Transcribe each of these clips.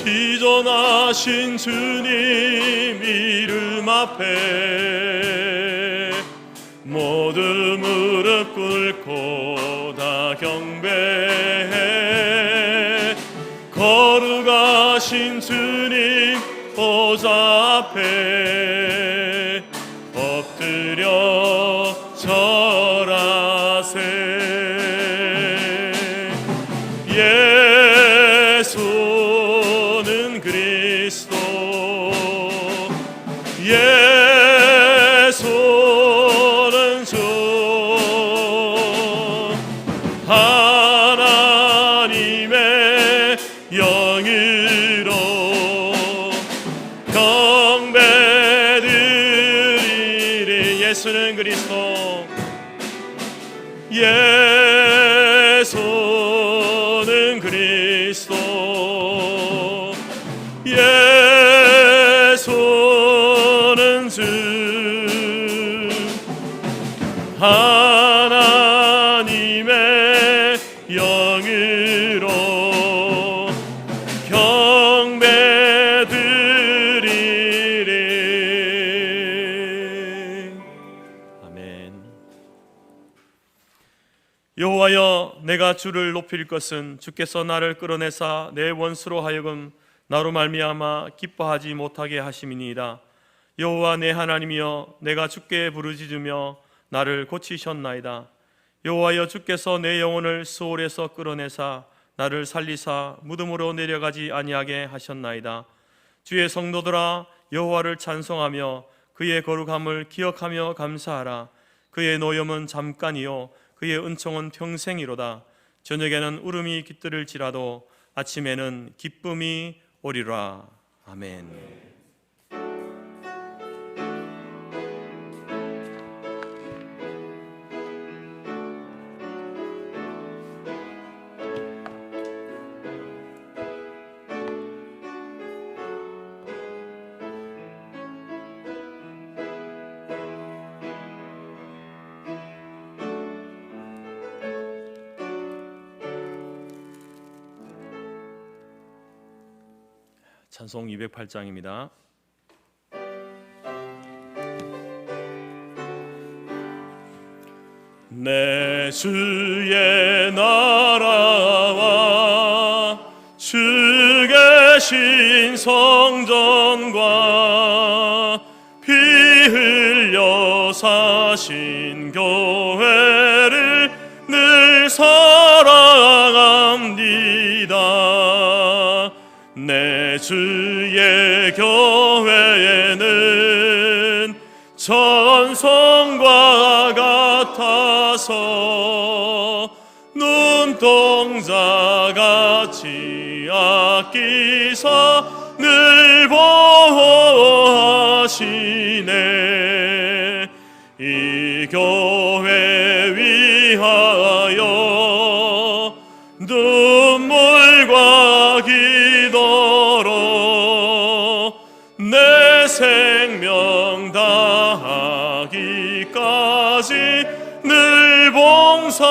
시전하신 주님 이름 앞에 모두 무릎 꿇고 다 경배해. 거룩하신 주님 보좌 앞에 엎드려 절하세. 예수는 그리스도, 예수는 주, 하나님의 영으로 경배드리리. 예수는 그리스도, 예수는 그리스도, 예수는 주, 하나님의 영으로 경배드리리. 아멘. 여호와여, 내가 주를 높일 것은 주께서 나를 끌어내사 내 원수로 하여금 나로 말미암아 기뻐하지 못하게 하심이니이다. 여호와 내 하나님이여, 내가 주께 부르짖으며 나를 고치셨나이다. 여호와여, 주께서 내 영혼을 수올에서 끌어내사 나를 살리사 무덤으로 내려가지 아니하게 하셨나이다. 주의 성도들아, 여호와를 찬송하며 그의 거룩함을 기억하며 감사하라. 그의 노염은 잠깐이요 그의 은총은 평생이로다. 저녁에는 울음이 깃들을지라도 아침에는 기쁨이 오리라. 아멘. 찬송 208장입니다. 내 주의 나라와 주 계신 성전과 피 흘려 사신 교회를 늘 사랑합니다. 내 주의 교회에는 전성과 같아서 눈동자같이 아끼사 늘 보호하시네. 이 교회 위하여 눈물과 기도로 내 생명 다하기까지 늘 봉사합니다.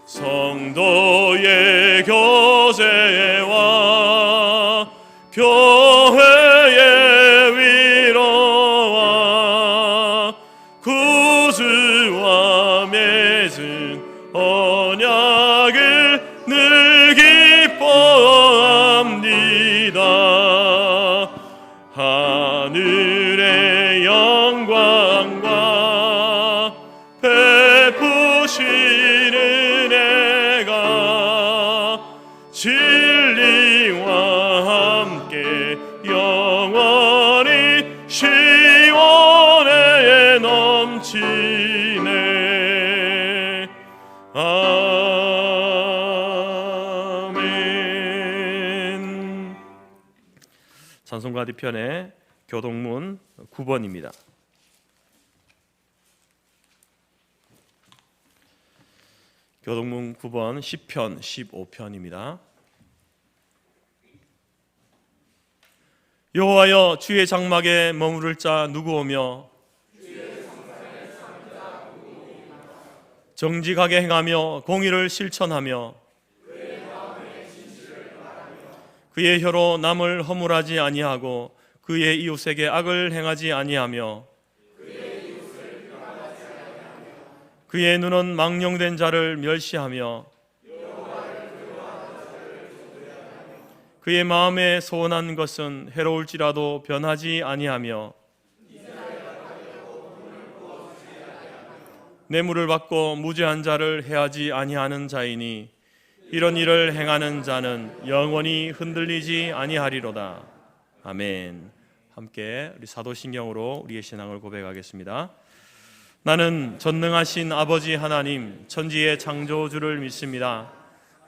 성도의 교제와 교회의 위로와 구주와 맺은 언약을 늘 기뻐합니다. 하늘의 영광과 베푸시는 은혜가 진리와 함께 영원히 시원에 넘치네. 아멘. 찬송가 뒤편에 교동문 9번입니다. 교동문 9번 10편 15편입니다. 여호와여, 주의 장막에 머무를 자 누구 오며 정직하게 행하며 공의를 실천하며 그의 혀로 남을 허물하지 아니하고 그의 이웃에게 악을 행하지 아니하며 그의 눈은 망령된 자를 멸시하며 그의 마음에 소원한 것은 해로울지라도 변하지 아니하며 뇌물을 받고 무죄한 자를 해하지 아니하는 자이니 이런 일을 행하는 자는 영원히 흔들리지 아니하리로다. 아멘. 함께 우리 사도신경으로 우리의 신앙을 고백하겠습니다. 나는 전능하신 아버지 하나님 천지의 창조주를 믿습니다.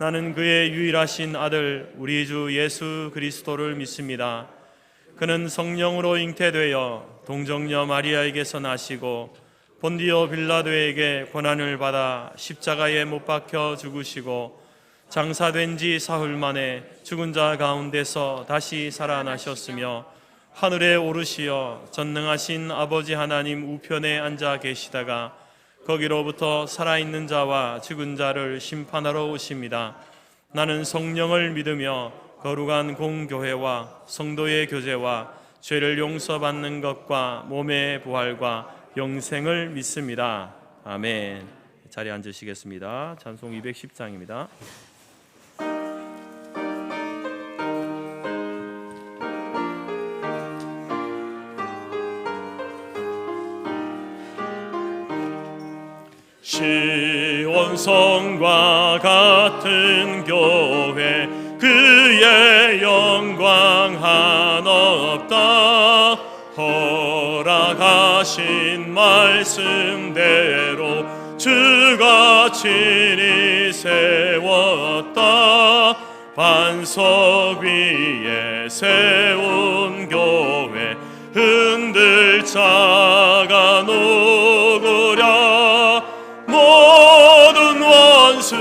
나는 그의 유일하신 아들 우리 주 예수 그리스도를 믿습니다. 그는 성령으로 잉태되어 동정녀 마리아에게서 나시고 본디오 빌라도에게 고난을 받아 십자가에 못 박혀 죽으시고 장사된 지 사흘 만에 죽은 자 가운데서 다시 살아나셨으며 하늘에 오르시어 전능하신 아버지 하나님 우편에 앉아 계시다가 거기로부터 살아있는 자와 죽은 자를 심판하러 오십니다. 나는 성령을 믿으며 거룩한 공교회와 성도의 교제와 죄를 용서받는 것과 몸의 부활과 영생을 믿습니다. 아멘. 자리에 앉으시겠습니다. 찬송 210장입니다. 시온성과 같은 교회 그의 영광 한없다. 허락하신 말씀대로 주가 친히 세웠다. 반석 위에 세운 교회 흔들 자가 누구랴. 모든 원수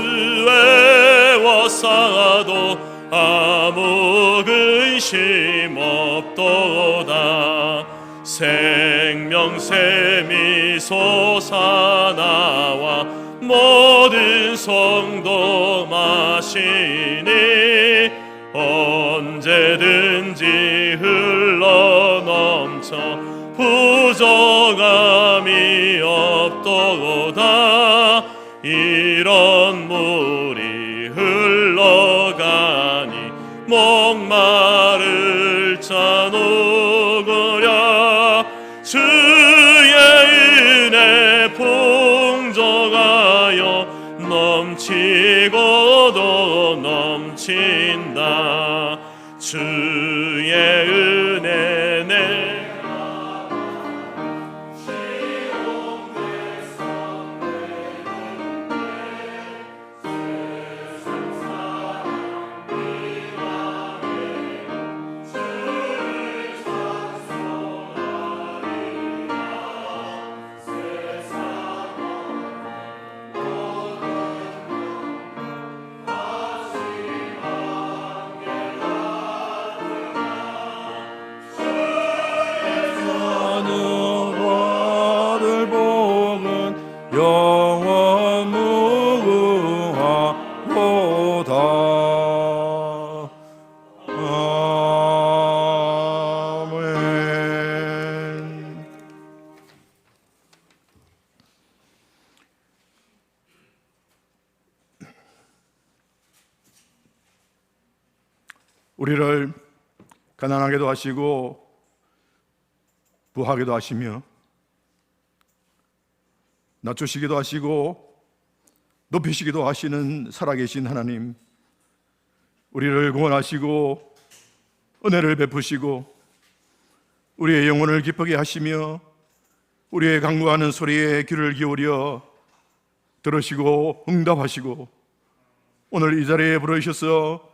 애워싸도 아무 근심 없도다. 생명샘이 솟아나와 모든 성도 마시니 언제든지 흘러넘쳐 부정함이 없도다. 이런 물이 흘러가니 목마를 자 누구랴. 주의 은혜 풍족하여 넘치고도 넘친다. 주의 은혜 내 영원 무궁하로다. 아멘. 우리를 가난하게도 하시고 부하게도 하시며 낮추시기도 하시고 높이시기도 하시는 살아계신 하나님, 우리를 구원하시고 은혜를 베푸시고 우리의 영혼을 기쁘게 하시며 우리의 간구하는 소리에 귀를 기울여 들으시고 응답하시고 오늘 이 자리에 부르셔서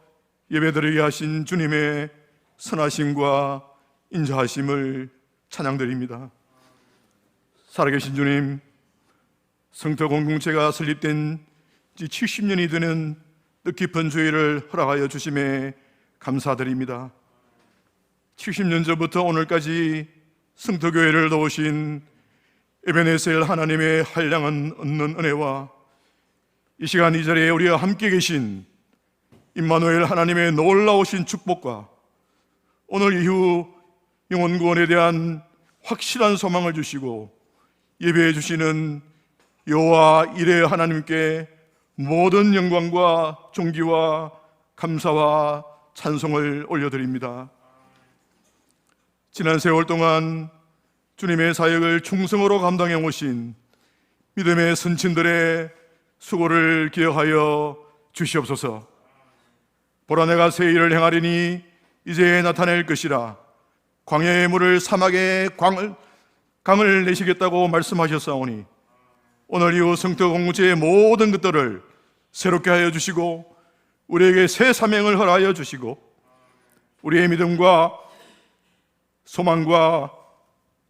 예배드리게 하신 주님의 선하심과 인자하심을 찬양드립니다. 살아계신 주님, 성도 공동체가 설립된 지 70년이 되는 뜻깊은 주일을 허락하여 주심에 감사드립니다. 70년 전부터 오늘까지 성도교회를 도우신 에베네셀 하나님의 한량은 없는 은혜와 이 시간 이 자리에 우리와 함께 계신 임마누엘 하나님의 놀라우신 축복과 오늘 이후 영혼 구원에 대한 확실한 소망을 주시고 예배해 주시는 여호와 이레 하나님께 모든 영광과 존귀와 감사와 찬송을 올려드립니다. 지난 세월 동안 주님의 사역을 충성으로 감당해 오신 믿음의 선친들의 수고를 기억하여 주시옵소서. 보라, 내가 새 일을 행하리니 이제 나타낼 것이라. 광야의 물을 사막에 강을 내시겠다고 말씀하셨사오니 오늘 이후 성도 공동체의 모든 것들을 새롭게 하여 주시고 우리에게 새 사명을 허락하여 주시고 우리의 믿음과 소망과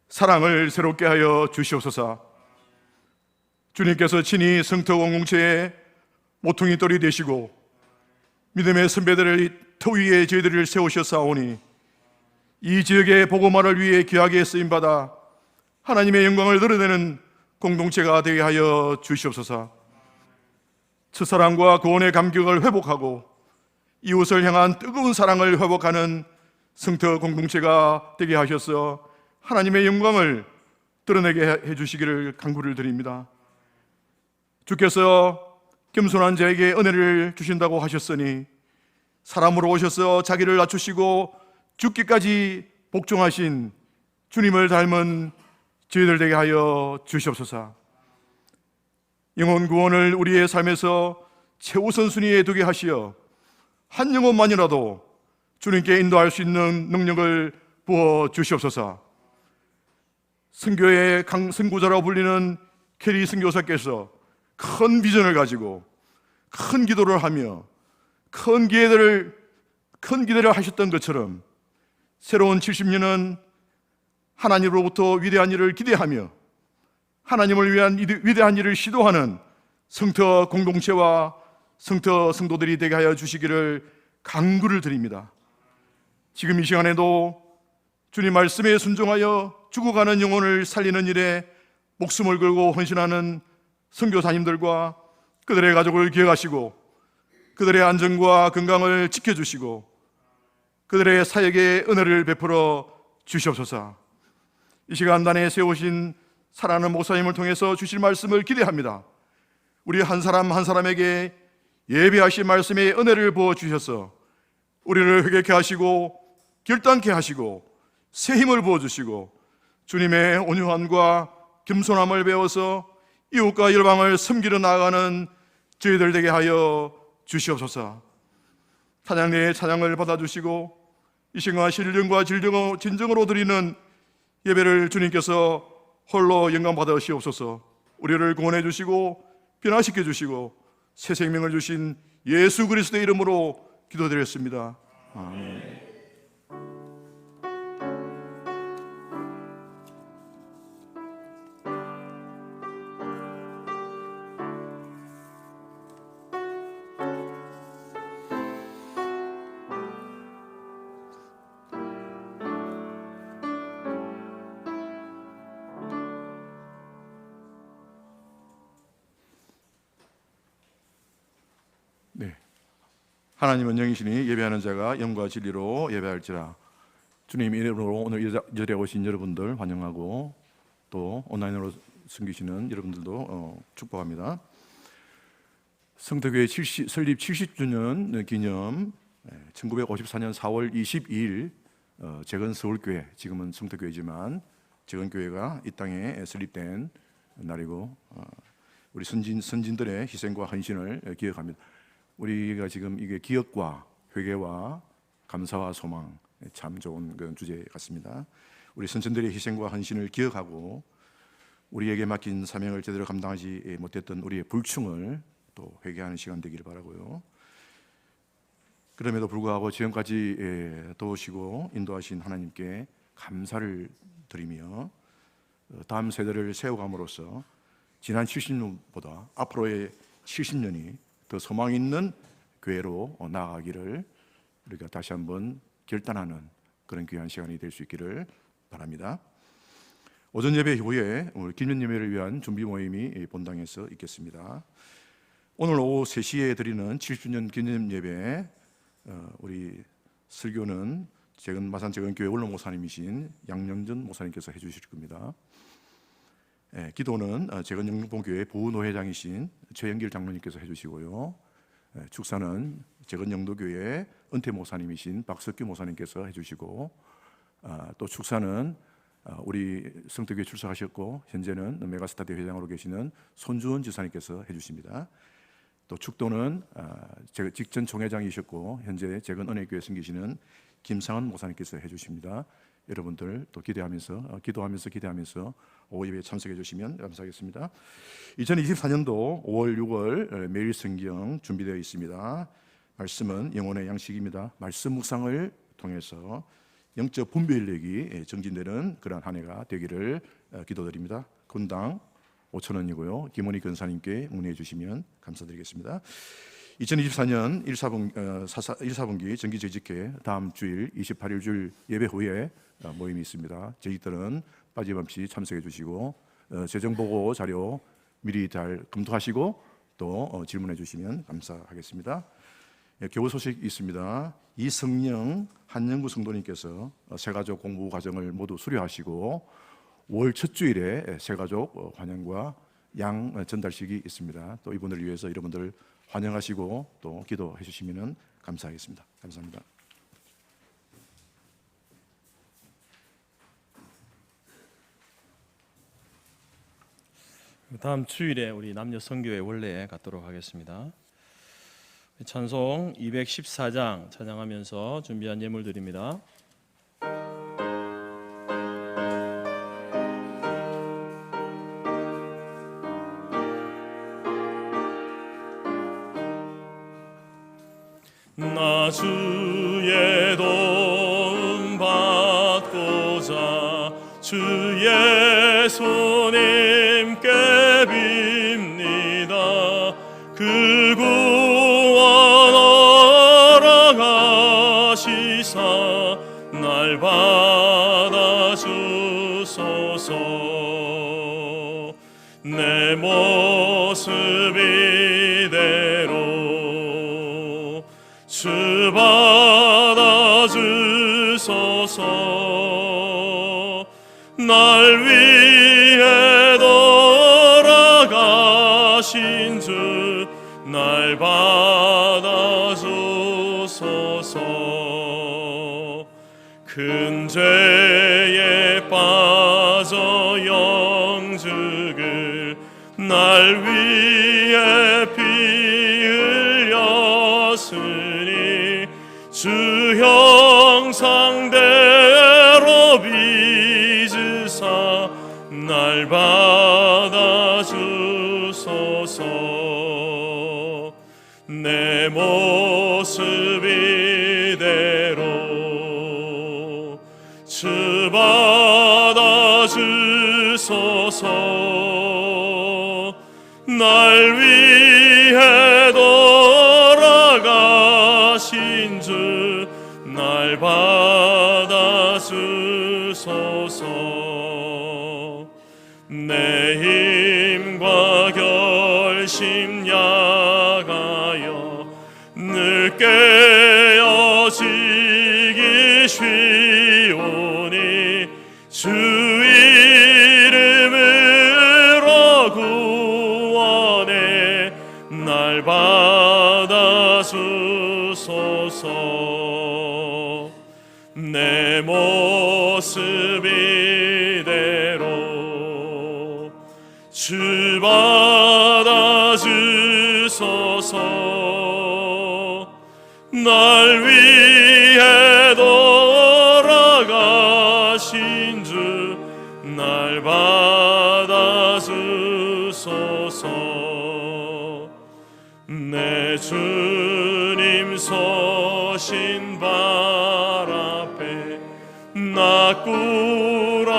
사랑을 새롭게 하여 주시옵소서. 주님께서 친히 성도 공동체의 모퉁이 돌이 되시고 믿음의 선배들의 터 위에 저희들을 세우셨사오니 이 지역의 복음화를 위해 귀하게 쓰임받아 하나님의 영광을 드러내는 공동체가 되게 하여 주시옵소서. 첫사랑과 구원의 감격을 회복하고 이웃을 향한 뜨거운 사랑을 회복하는 성터 공동체가 되게 하셔서 하나님의 영광을 드러내게 해주시기를 간구를 드립니다. 주께서 겸손한 자에게 은혜를 주신다고 하셨으니 사람으로 오셔서 자기를 낮추시고 죽기까지 복종하신 주님을 닮은 저희들 되게 하여 주시옵소서. 영혼 구원을 우리의 삶에서 최우선순위에 두게 하시어 한 영혼만이라도 주님께 인도할 수 있는 능력을 부어 주시옵소서. 선교의 강선구자라고 불리는 캐리 선교사께서 큰 비전을 가지고 큰 기도를 하며 큰 기대를 하셨던 것처럼 새로운 70년은 하나님으로부터 위대한 일을 기대하며 하나님을 위한 위대한 일을 시도하는 성터 공동체와 성터 성도들이 되게 하여 주시기를 간구를 드립니다. 지금 이 시간에도 주님 말씀에 순종하여 죽어가는 영혼을 살리는 일에 목숨을 걸고 헌신하는 선교사님들과 그들의 가족을 기억하시고 그들의 안전과 건강을 지켜주시고 그들의 사역에 은혜를 베풀어 주시옵소서. 이 시간 단에 세우신 사랑하는 목사님을 통해서 주실 말씀을 기대합니다. 우리 한 사람 한 사람에게 예배하신 말씀에 은혜를 부어 주셔서 우리를 회개케 하시고 결단케 하시고 새 힘을 부어 주시고 주님의 온유함과 겸손함을 배워서 이웃과 열방을 섬기러 나아가는 저희들 되게 하여 주시옵소서. 찬양대의 찬양을 받아주시고 이 시간 신령과 진정으로 드리는 예배를 주님께서 홀로 영광 받으시옵소서. 우리를 구원해 주시고 변화시켜 주시고 새 생명을 주신 예수 그리스도의 이름으로 기도드렸습니다. 아멘. 네. 하나님은 영이시니 예배하는 자가 영과 진리로 예배할지라. 주님 이름으로 오늘 이 자리에 오신 여러분들 환영하고 또 온라인으로 섬기시는 여러분들도 축복합니다. 성도교회 설립 70주년 기념 1954년 4월 22일 재건 서울교회, 지금은 성도교회지만 재건교회가 이 땅에 설립된 날이고 우리 선진들의 희생과 헌신을 기억합니다. 우리가 지금 이게 기억과 회개와 감사와 소망, 참 좋은 그런 주제 같습니다. 우리 선천들의 희생과 헌신을 기억하고 우리에게 맡긴 사명을 제대로 감당하지 못했던 우리의 불충을 또 회개하는 시간 되기를 바라고요. 그럼에도 불구하고 지금까지 도우시고 인도하신 하나님께 감사를 드리며 다음 세대를 세워감으로써 지난 70년보다 앞으로의 70년이 더 소망 있는 교회로 나아가기를 우리가 다시 한번 결단하는 그런 귀한 시간이 될 수 있기를 바랍니다. 오전 예배 후에 기념 예배를 위한 준비 모임이 본당에서 있겠습니다. 오늘 오후 3시에 드리는 70주년 기념 예배, 우리 설교는 마산재건교회 원로 목사님이신 양영전 목사님께서 해주실 겁니다. 기도는 재건영동교회 부노회장이신 최영길 장로님께서 해주시고요. 축사는 재건영도교회 은퇴 목사님이신 박석규 목사님께서 해주시고, 또 축사는 우리 성덕교회 출석하셨고 현재는 메가스타 대회장으로 계시는 손주원 지사님께서 해주십니다. 또 축도는 직전 총회장이셨고 현재 재건은혜교회 섬기시는 김상은 목사님께서 해주십니다. 여러분들 또 기도하면서 오후 예배에 참석해 주시면 감사하겠습니다. 2024년도 5월 6월 매일 성경 준비되어 있습니다. 말씀은 영혼의 양식입니다. 말씀 묵상을 통해서 영적 분별력이 정진되는 그러한 한 해가 되기를 기도드립니다. 건당 5,000원이고요. 김원희 권사님께 문의해 주시면 감사드리겠습니다. 2024년 1사분기 정기재직회 다음 주일 28일 주일 예배 후에 모임이 있습니다. 저희들은 빠짐없이 참석해 주시고 재정보고 자료 미리 잘 검토하시고 또 질문해 주시면 감사하겠습니다. 교우 소식 있습니다. 이성령 한영구 성도님께서 새가족 공부 과정을 모두 수료하시고 5월 첫 주일에 새가족 환영과 양 전달식이 있습니다. 또 이분을 위해서 여러분들 환영하시고 또 기도해 주시면 감사하겠습니다. 감사합니다. 다음 주일에 우리 남녀 선교회 원래에 갖도록 하겠습니다. 찬송 214장 찬양하면서 준비한 예물들입니다. 나 주의 도움 받고자 주의 손님께 빕니다. 그 구원 허락하시사 날 받아주소서. 내 모습 이대로 주 받아주소서. 날 위해 돌아가신 주 날 받아주소서. 큰 죄에 빠져 영죽을 날 위해 피 흘렸으니 주 형상대로 빚으사 날 받아주소서. 내 모습 이대로 주 받아주소서. 날 위해 돌아가신 주 날 받아주소서. 내 힘과 결심 약하여 늘 깨어지기 쉬우니 주 이름으로 구원해 날 받아주소서. 내 모습 이대로 주 받아주소서. 날 위해 돌아가신 주 날 받아주소서. 내 주님 서신 발 앞에 나 꾸라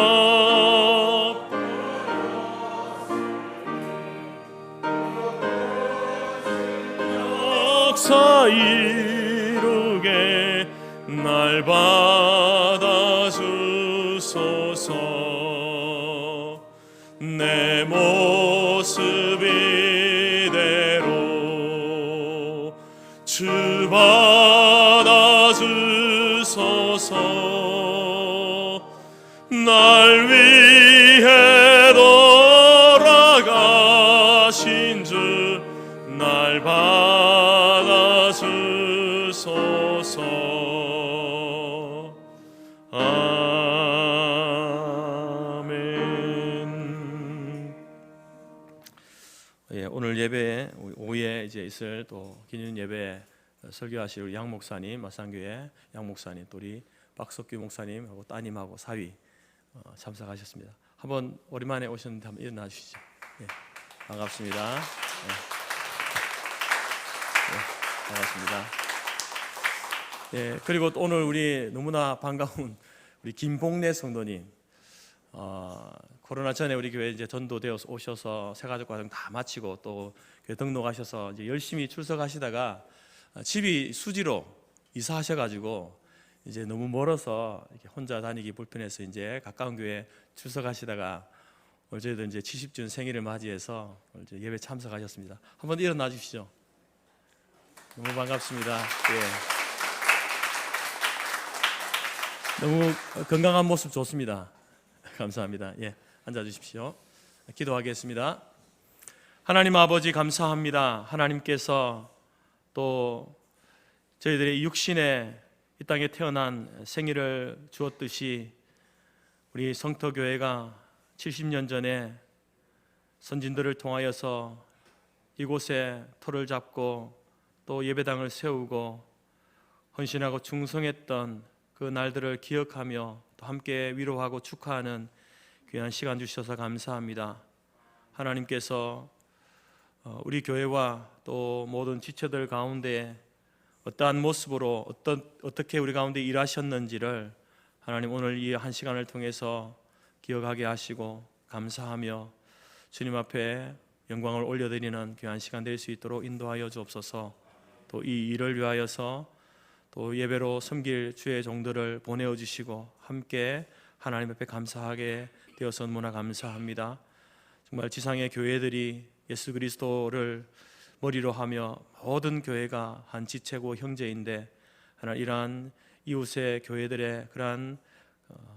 역사 이루게 날 받아주소서. 내 모습 이대로 주 받아주소서. 날 위해 돌아가신 주 날 받아주소서. 아멘. 예, 오늘 예배 오후에 이제 있을 또 기념 예배 설교하실 우리 양 목사님, 마산교회 양 목사님, 또 우리 박석규 목사님하고 따님하고 사위 참석하셨습니다. 한번 오랜만에 오셨는데 한번 일어나 주시죠. 예, 반갑습니다. 반갑습니다. 예, 그리고 또 오늘 우리 너무나 반가운 우리 김봉래 성도님, 코로나 전에 우리 교회 이제 전도되어 오셔서 새가족 과정 다 마치고 또 교회 등록하셔서 이제 열심히 출석하시다가 집이 수지로 이사하셔가지고 이제 너무 멀어서 이렇게 혼자 다니기 불편해서 이제 가까운 교회 출석하시다가 어제도 이제 70주 생일을 맞이해서 이제 예배 참석하셨습니다. 한번 일어나 주시죠. 너무 반갑습니다. 예. 너무 건강한 모습 좋습니다. 감사합니다. 예, 앉아 주십시오. 기도하겠습니다. 하나님 아버지 감사합니다. 하나님께서 또 저희들의 육신에 이 땅에 태어난 생일을 주었듯이 우리 성터교회가 70년 전에 선진들을 통하여서 이곳에 터를 잡고 또 예배당을 세우고 헌신하고 충성했던 그 날들을 기억하며 또 함께 위로하고 축하하는 귀한 시간 주셔서 감사합니다. 하나님께서 우리 교회와 또 모든 지체들 가운데 어떠한 모습으로 어떻게 우리 가운데 일하셨는지를 하나님 오늘 이 한 시간을 통해서 기억하게 하시고 감사하며 주님 앞에 영광을 올려드리는 귀한 시간 될 수 있도록 인도하여 주옵소서. 또 이 일을 위하여서 또 예배로 섬길 주의 종들을 보내어 주시고 함께 하나님 앞에 감사하게 되어서 너무나 감사합니다. 정말 지상의 교회들이 예수 그리스도를 머리로 하며 모든 교회가 한 지체고 형제인데 하나 이러한 이웃의 교회들의 그러한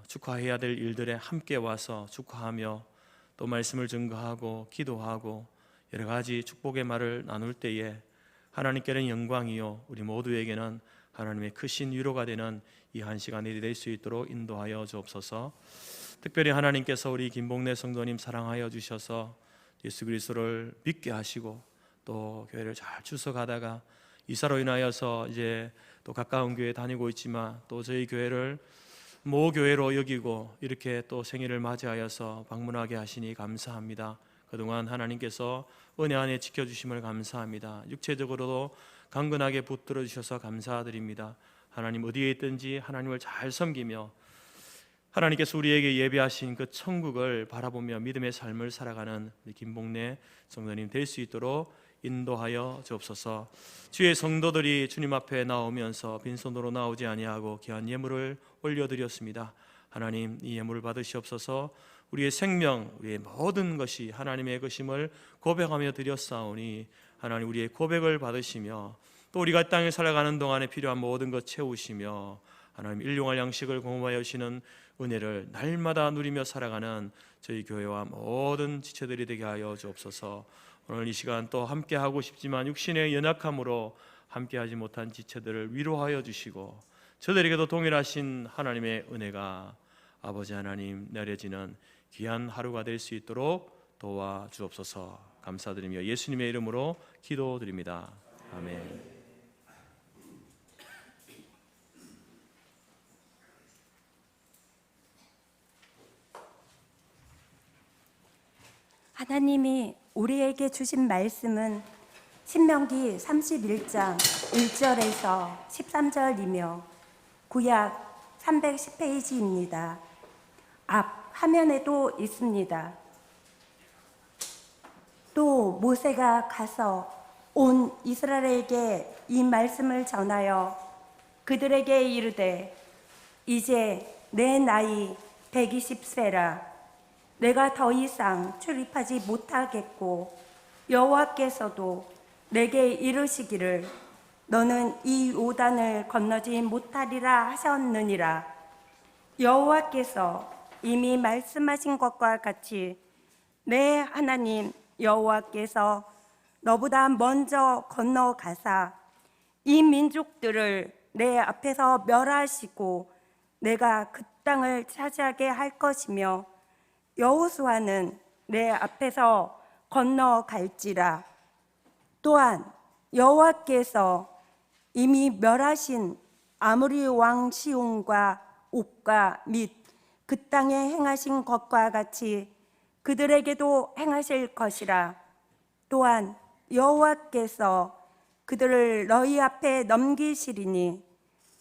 축하해야 될 일들에 함께 와서 축하하며 또 말씀을 증거하고 기도하고 여러 가지 축복의 말을 나눌 때에 하나님께는 영광이요 우리 모두에게는 하나님의 크신 위로가 되는 이 한 시간이 될 수 있도록 인도하여 주옵소서. 특별히 하나님께서 우리 김봉래 성도님 사랑하여 주셔서 예수 그리스도를 믿게 하시고 또 교회를 잘 출석하다가 이사로 인하여서 이제 또 가까운 교회 다니고 있지만 또 저희 교회를 모교회로 여기고 이렇게 또 생일을 맞이하여서 방문하게 하시니 감사합니다. 그동안 하나님께서 은혜 안에 지켜주심을 감사합니다. 육체적으로도 강건하게 붙들어 주셔서 감사드립니다. 하나님 어디에 있든지 하나님을 잘 섬기며 하나님께서 우리에게 예비하신 그 천국을 바라보며 믿음의 삶을 살아가는 우리 김봉래 성도님 될 수 있도록 인도하여 주옵소서. 주의 성도들이 주님 앞에 나오면서 빈손으로 나오지 아니하고 귀한 예물을 올려드렸습니다. 하나님 이 예물을 받으시옵소서. 우리의 생명, 우리의 모든 것이 하나님의 것임을 고백하며 드렸사오니 하나님 우리의 고백을 받으시며 또 우리가 땅에 살아가는 동안에 필요한 모든 것 채우시며 하나님 일용할 양식을 공급하여 주시는 은혜를 날마다 누리며 살아가는 저희 교회와 모든 지체들이 되게 하여 주옵소서. 오늘 이 시간 또 함께 하고 싶지만 육신의 연약함으로 함께하지 못한 지체들을 위로하여 주시고 저들에게도 동일하신 하나님의 은혜가 아버지 하나님 내려지는 귀한 하루가 될 수 있도록 도와 주옵소서. 감사드리며 예수님의 이름으로 기도드립니다. 아멘. 하나님이 우리에게 주신 말씀은 신명기 31장 1절에서 13절이며 구약 310페이지입니다. 앞 화면에도 있습니다. 또 모세가 가서 온 이스라엘에게 이 말씀을 전하여 그들에게 이르되 이제 내 나이 120세라 내가 더 이상 출입하지 못하겠고 여호와께서도 내게 이르시기를 너는 이 요단을 건너지 못하리라 하셨느니라. 여호와께서 이미 말씀하신 것과 같이 내 하나님 여호와께서 너보다 먼저 건너가사 이 민족들을 내 앞에서 멸하시고 내가 그 땅을 차지하게 할 것이며 여호수아는 내 앞에서 건너갈지라. 또한 여호와께서 이미 멸하신 아모리 왕 시온과 옥과 및 그 땅에 행하신 것과 같이 그들에게도 행하실 것이라. 또한 여호와께서 그들을 너희 앞에 넘기시리니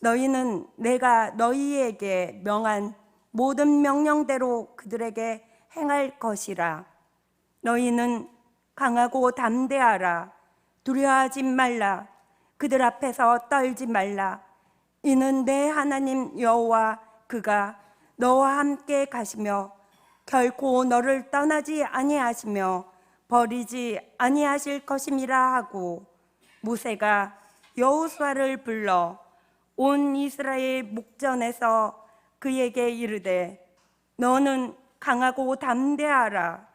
너희는 내가 너희에게 명한 모든 명령대로 그들에게 행할 것이라. 너희는 강하고 담대하라. 두려워하지 말라. 그들 앞에서 떨지 말라. 이는 내 하나님 여호와 그가 너와 함께 가시며 결코 너를 떠나지 아니하시며 버리지 아니하실 것임이라 하고 모세가 여호수아를 불러 온 이스라엘 목전에서 그에게 이르되 너는 강하고 담대하라.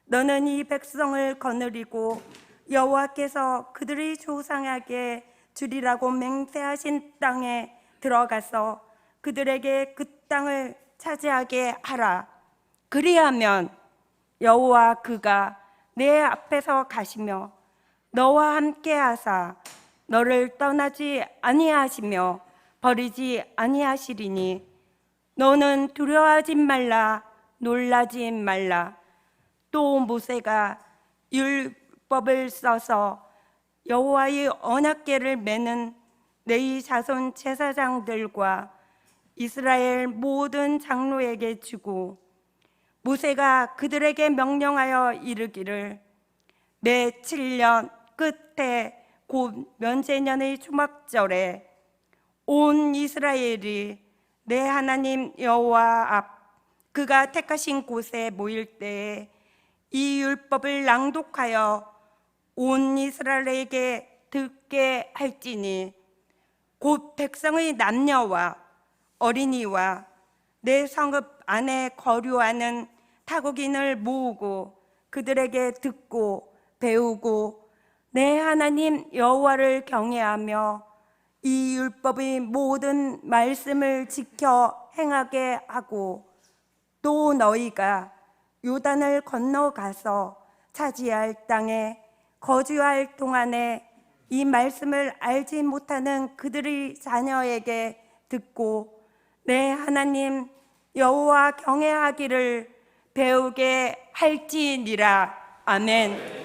너는 이 백성을 거느리고 여호와께서 그들의 조상에게 주리라고 맹세하신 땅에 들어가서 그들에게 그 땅을 차지하게 하라. 그리하면 여호와 그가 내 앞에서 가시며 너와 함께 하사 너를 떠나지 아니하시며 버리지 아니하시리니 너는 두려워하지 말라. 놀라지 말라. 또 모세가 율법을 써서 여호와의 언약궤를 매는 레위 자손 제사장들과 이스라엘 모든 장로에게 주고 모세가 그들에게 명령하여 이르기를 매 7년 끝에 곧 면세년의 초막절에 온 이스라엘이 내 하나님 여호와 앞 그가 택하신 곳에 모일 때에 이 율법을 낭독하여 온 이스라엘에게 듣게 할지니 곧 백성의 남녀와 어린이와 내 성읍 안에 거류하는 타국인을 모으고 그들에게 듣고 배우고 내 하나님 여호와를 경외하며 이 율법의 모든 말씀을 지켜 행하게 하고 또 너희가 요단을 건너가서 차지할 땅에 거주할 동안에 이 말씀을 알지 못하는 그들의 자녀에게 듣고 내 하나님 여호와 경외하기를 배우게 할지니라. 아멘.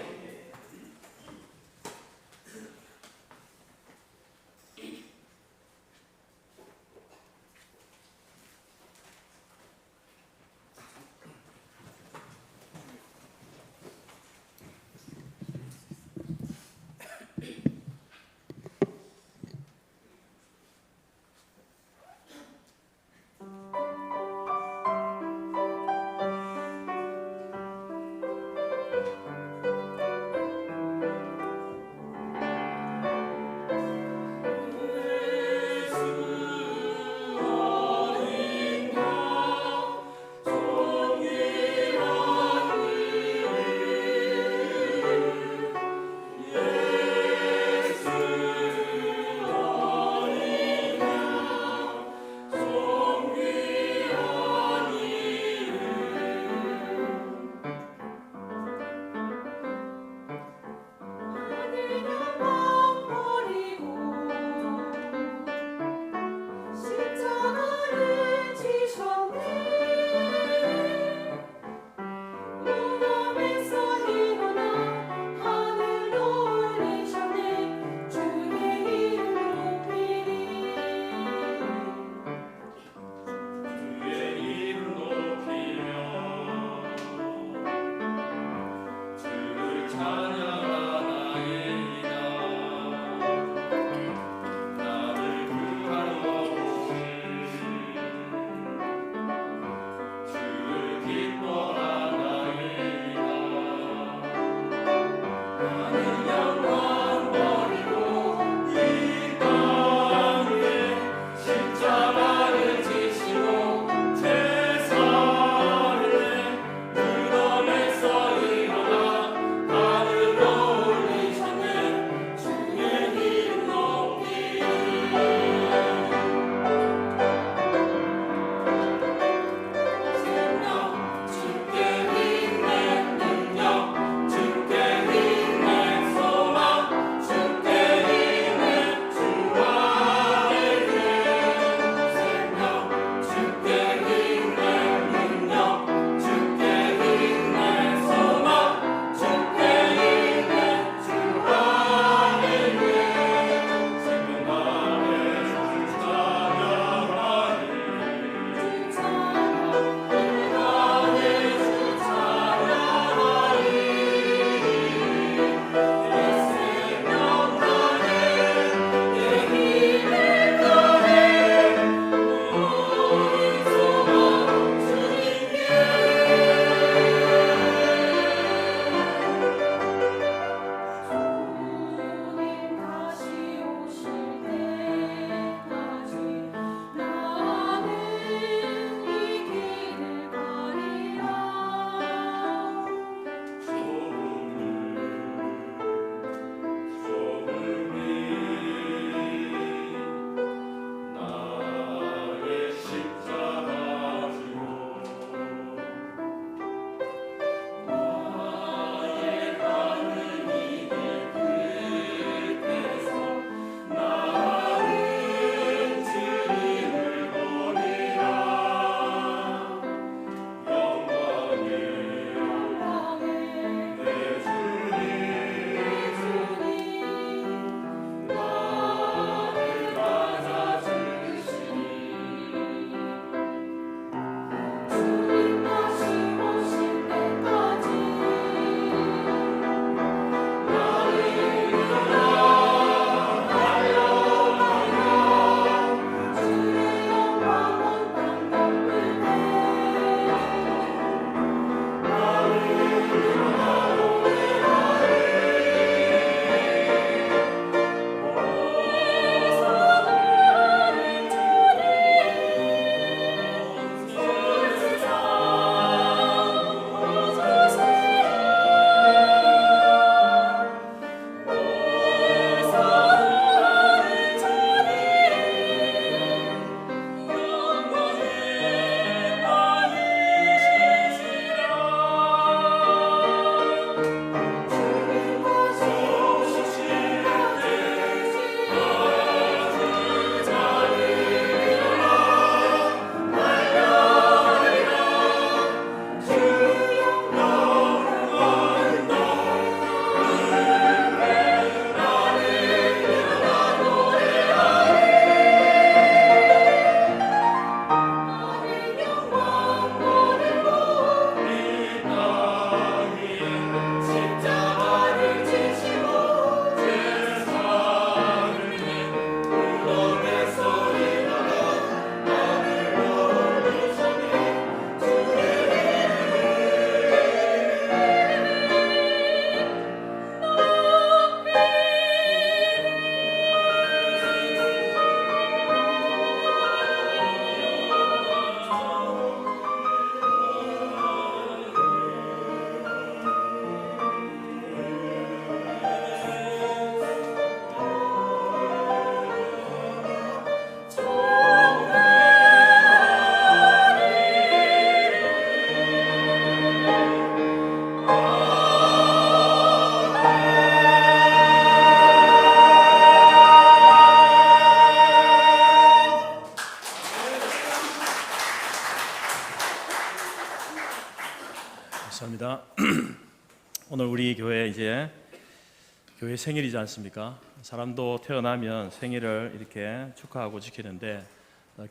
교회 생일이지 않습니까? 사람도 태어나면 생일을 이렇게 축하하고 지키는데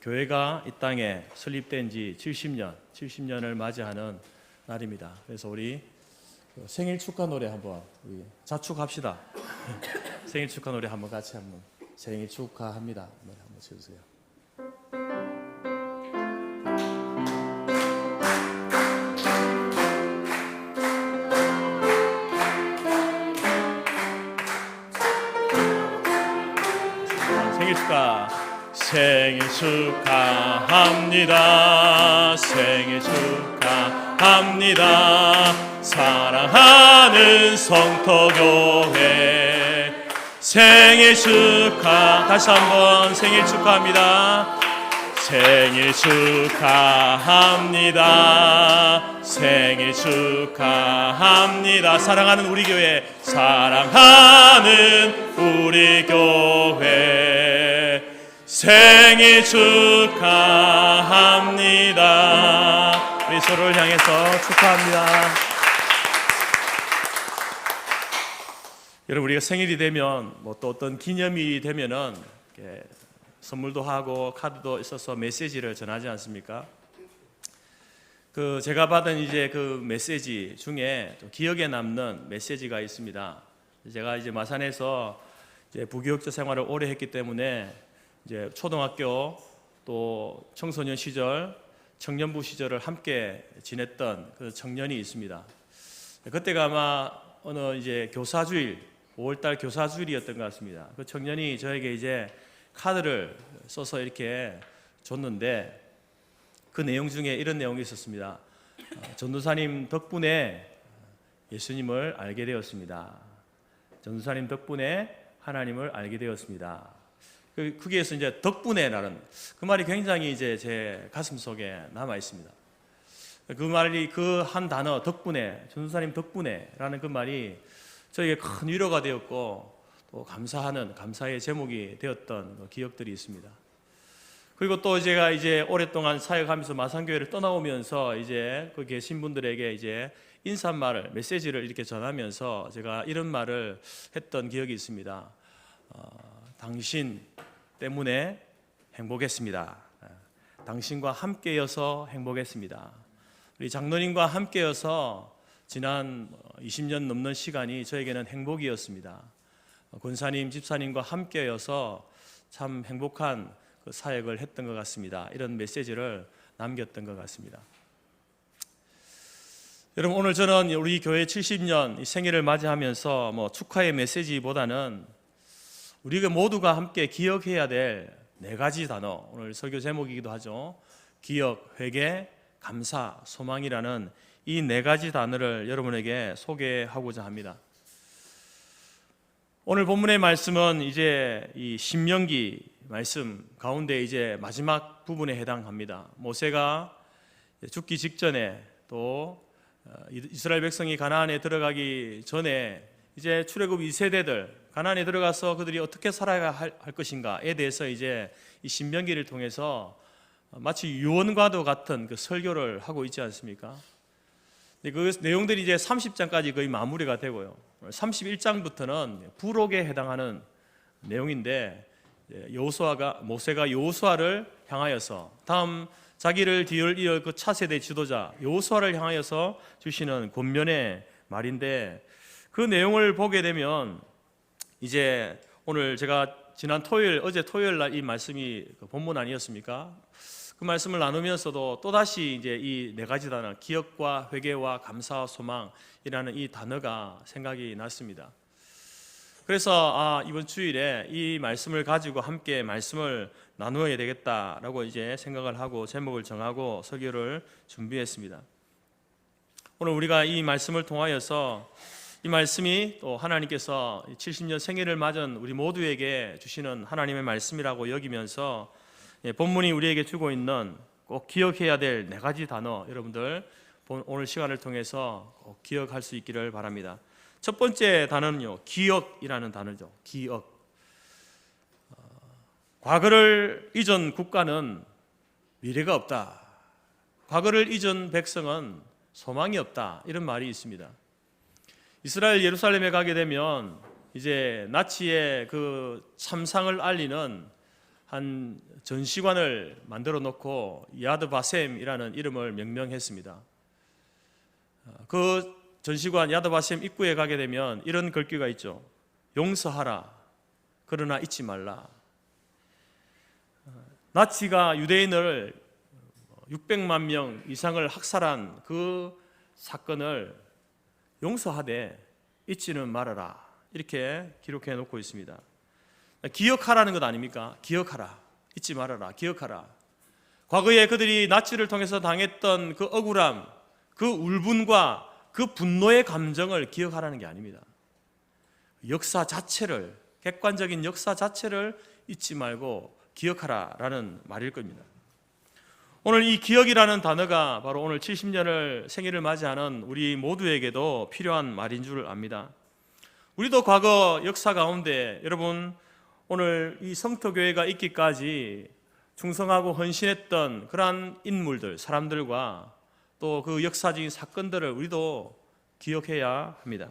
교회가 이 땅에 설립된 지 70년을 맞이하는 날입니다. 그래서 우리 생일 축하 노래 한번 우리 자축합시다. 생일 축하 노래 한번 같이 한번 생일 축하합니다. 노래 한번 쳐주세요. 생일 축하. 생일 축하합니다. 생일 축하합니다. 사랑하는 성토교회 생일 축하. 다시 한번 생일 축하합니다. 생일 축하합니다. 생일 축하합니다. 사랑하는 우리 교회, 사랑하는 우리 교회 생일 축하합니다. 우리 서로를 향해서 축하합니다. 여러분, 우리가 생일이 되면 뭐 또 어떤 기념일이 되면은 이렇게 선물도 하고 카드도 있어서 메시지를 전하지 않습니까? 그 제가 받은 이제 그 메시지 중에 좀 기억에 남는 메시지가 있습니다. 제가 이제 마산에서 이제 부교육자 생활을 오래 했기 때문에 이제 초등학교 또 청소년 시절, 청년부 시절을 함께 지냈던 그 청년이 있습니다. 그때가 아마 어느 이제 교사주일, 5월달 교사주일이었던 것 같습니다. 그 청년이 저에게 이제 카드를 써서 이렇게 줬는데 그 내용 중에 이런 내용이 있었습니다. 전도사님 덕분에 예수님을 알게 되었습니다. 전도사님 덕분에 하나님을 알게 되었습니다. 거기에서 이제 덕분에라는 그 말이 굉장히 이제 제 가슴 속에 남아 있습니다. 그 말이 그 한 단어 덕분에, 전도사님 덕분에라는 그 말이 저에게 큰 위로가 되었고 또 감사의 제목이 되었던 기억들이 있습니다. 그리고 또 제가 이제 오랫동안 사역하면서 마산교회를 떠나오면서 이제 거기 계신 분들에게 이제 인사말을, 메시지를 이렇게 전하면서 제가 이런 말을 했던 기억이 있습니다. 당신 때문에 행복했습니다. 당신과 함께여서 행복했습니다. 우리 장로님과 함께여서 지난 20년 넘는 시간이 저에게는 행복이었습니다. 권사님, 집사님과 함께여서 참 행복한 그 사역을 했던 것 같습니다. 이런 메시지를 남겼던 것 같습니다. 여러분, 오늘 저는 우리 교회 70년 생일을 맞이하면서 뭐 축하의 메시지보다는 우리가 모두가 함께 기억해야 될 4가지 단어, 오늘 설교 제목이기도 하죠. 기억, 회개, 감사, 소망이라는 이 4가지 단어를 여러분에게 소개하고자 합니다. 오늘 본문의 말씀은 이제 이 신명기 말씀 가운데 이제 마지막 부분에 해당합니다. 모세가 죽기 직전에 또 이스라엘 백성이 가나안에 들어가기 전에 이제 출애굽 2세대들 가나안에 들어가서 그들이 어떻게 살아야 할 것인가에 대해서 이제 이 신명기를 통해서 마치 유언과도 같은 그 설교를 하고 있지 않습니까? 그 내용들이 이제 30장까지 거의 마무리가 되고요. 31장부터는 부록에 해당하는 내용인데 모세가 여호수아를 향하여서 다음 자기를 뒤를 이을 그 차세대 지도자 여호수아를 향하여서 주시는 권면의 말인데 그 내용을 보게 되면 이제 오늘 제가 지난 어제 토요일 날 이 말씀이 본문 아니었습니까? 그 말씀을 나누면서도 또다시 이제 이 4가지 단어, 기억과 회개와 감사와 소망이라는 이 단어가 생각이 났습니다. 그래서 이번 주일에 이 말씀을 가지고 함께 말씀을 나누어야 되겠다라고 이제 생각을 하고 제목을 정하고 설교를 준비했습니다. 오늘 우리가 이 말씀을 통하여서 이 말씀이 또 하나님께서 70년 생일을 맞은 우리 모두에게 주시는 하나님의 말씀이라고 여기면서 본문이 우리에게 주고 있는 꼭 기억해야 될 4가지 단어, 여러분들 오늘 시간을 통해서 꼭 기억할 수 있기를 바랍니다. 첫 번째 단어는요, 기억이라는 단어죠. 기억. 과거를 잊은 국가는 미래가 없다. 과거를 잊은 백성은 소망이 없다. 이런 말이 있습니다. 이스라엘 예루살렘에 가게 되면 이제 나치의 그 참상을 알리는 한 전시관을 만들어 놓고 야드 바셈이라는 이름을 명명했습니다. 그 전시관 야드 바셈 입구에 가게 되면 이런 글귀가 있죠. 용서하라, 그러나 잊지 말라. 나치가 유대인을 600만 명 이상을 학살한 그 사건을 용서하되 잊지는 말아라, 이렇게 기록해 놓고 있습니다. 기억하라는 것 아닙니까? 기억하라, 잊지 말아라, 기억하라. 과거에 그들이 나치를 통해서 당했던 그 억울함, 그 울분과 그 분노의 감정을 기억하라는 게 아닙니다. 역사 자체를, 객관적인 역사 자체를 잊지 말고 기억하라라는 말일 겁니다. 오늘 이 기억이라는 단어가 바로 오늘 70년을 생일을 맞이하는 우리 모두에게도 필요한 말인 줄 압니다. 우리도 과거 역사 가운데 여러분 오늘 이 성토교회가 있기까지 충성하고 헌신했던 그러한 인물들, 사람들과 또 그 역사적인 사건들을 우리도 기억해야 합니다.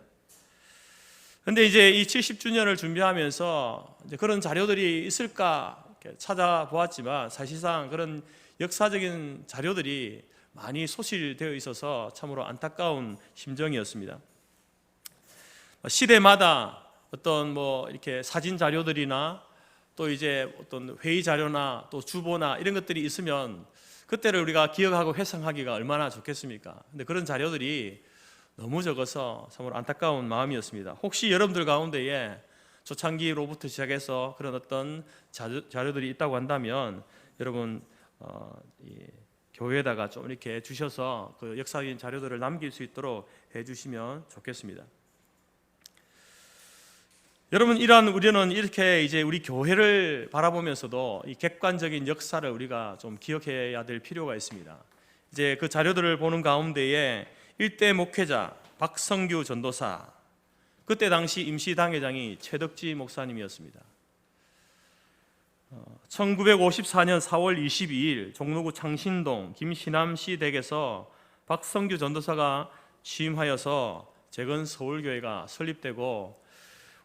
그런데 이제 이 70주년을 준비하면서 이제 그런 자료들이 있을까 찾아보았지만 사실상 그런 역사적인 자료들이 많이 소실되어 있어서 참으로 안타까운 심정이었습니다. 시대마다 어떤 뭐 이렇게 사진 자료들이나 또 이제 어떤 회의 자료나 또 주보나 이런 것들이 있으면 그때를 우리가 기억하고 회상하기가 얼마나 좋겠습니까? 근데 그런 자료들이 너무 적어서 참으로 안타까운 마음이었습니다. 혹시 여러분들 가운데에 초창기로부터 시작해서 그런 어떤 자료들이 있다고 한다면 여러분 이 교회에다가 좀 이렇게 주셔서 그 역사적인 자료들을 남길 수 있도록 해주시면 좋겠습니다. 여러분, 우리는 이렇게 이제 우리 교회를 바라보면서도 이 객관적인 역사를 우리가 좀 기억해야 될 필요가 있습니다. 이제 그 자료들을 보는 가운데에 일대 목회자 박성규 전도사, 그때 당시 임시당회장이 최덕지 목사님이었습니다. 1954년 4월 22일 종로구 창신동 김신암시 댁에서 박성규 전도사가 취임하여서 재건 서울교회가 설립되고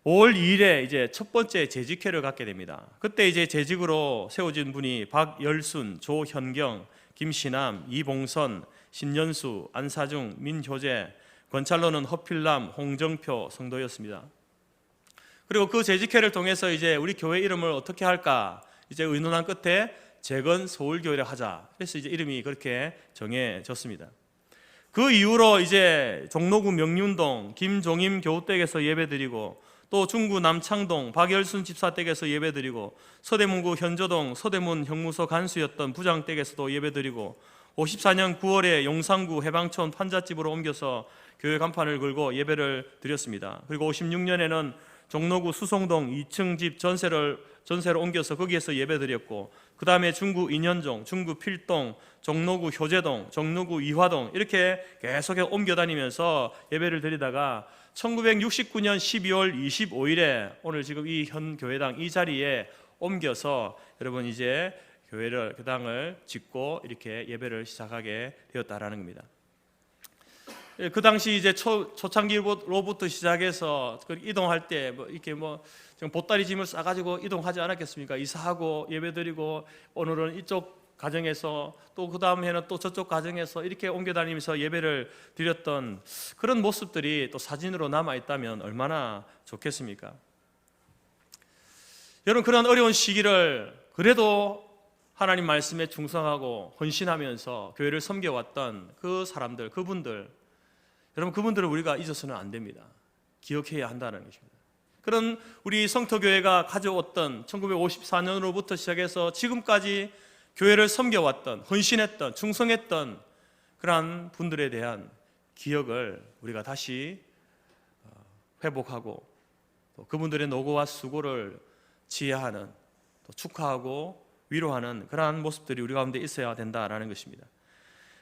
5월 2일에 이제 첫 번째 재직회를 갖게 됩니다. 그때 이제 재직으로 세워진 분이 박열순, 조현경, 김신암, 이봉선, 신연수, 안사중, 민효재, 권찰로는 허필남, 홍정표 성도였습니다. 그리고 그 재직회를 통해서 이제 우리 교회 이름을 어떻게 할까 이제 의논한 끝에 재건 서울교회를 하자. 그래서 이제 이름이 그렇게 정해졌습니다. 그 이후로 이제 종로구 명륜동 김종임 교우댁에서 예배드리고 또 중구 남창동 박열순 집사 댁에서 예배드리고 서대문구 현조동 서대문 형무소 간수였던 부장 댁에서도 예배드리고 54년 9월에 용산구 해방촌 판잣집으로 옮겨서 교회 간판을 걸고 예배를 드렸습니다. 그리고 56년에는 종로구 수송동 2층 집 전세로 옮겨서 거기에서 예배드렸고 그 다음에 중구 인현종, 중구 필동, 종로구 효재동, 종로구 이화동 이렇게 계속 옮겨다니면서 예배를 드리다가 1969년 12월 25일에 오늘 지금 이 현 교회당 이 자리에 옮겨서 여러분 이제 교당을 짓고 이렇게 예배를 시작하게 되었다라는 겁니다. 그 당시 이제 초창기로부터 시작해서 이동할 때 뭐 이렇게 뭐 보따리 짐을 싸가지고 이동하지 않았겠습니까? 이사하고 예배드리고 오늘은 이쪽 가정에서 또 그 다음 해는 또 저쪽 가정에서 이렇게 옮겨다니면서 예배를 드렸던 그런 모습들이 또 사진으로 남아 있다면 얼마나 좋겠습니까? 여러분, 그런 어려운 시기를 그래도 하나님 말씀에 충성하고 헌신하면서 교회를 섬겨왔던 그 사람들, 그분들, 여러분 그분들을 우리가 잊어서는 안 됩니다. 기억해야 한다는 것입니다. 그런 우리 성토교회가 가져왔던 1954년으로부터 시작해서 지금까지 교회를 섬겨왔던, 헌신했던, 충성했던 그러한 분들에 대한 기억을 우리가 다시 회복하고 또 그분들의 노고와 수고를 지혜하는, 또 축하하고 위로하는 그러한 모습들이 우리 가운데 있어야 된다라는 것입니다.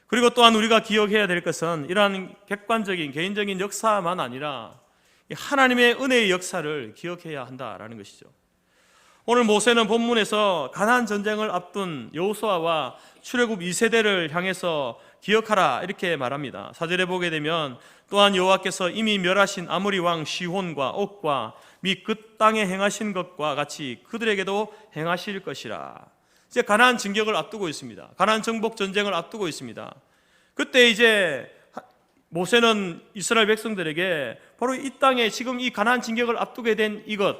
그리고 또한 우리가 기억해야 될 것은 이러한 객관적인 개인적인 역사만 아니라 하나님의 은혜의 역사를 기억해야 한다라는 것이죠. 오늘 모세는 본문에서 가나안 전쟁을 앞둔 여호수아와 출애굽 2세대를 향해서 기억하라 이렇게 말합니다. 4절에 보게 되면 또한 여호와께서 이미 멸하신 아모리 왕 시혼과 옥과 및 그 땅에 행하신 것과 같이 그들에게도 행하실 것이라. 이제 가나안 진격을 앞두고 있습니다. 가나안 정복 전쟁을 앞두고 있습니다. 그때 이제 모세는 이스라엘 백성들에게 바로 이 땅에 지금 이 가나안 진격을 앞두게 된 이것,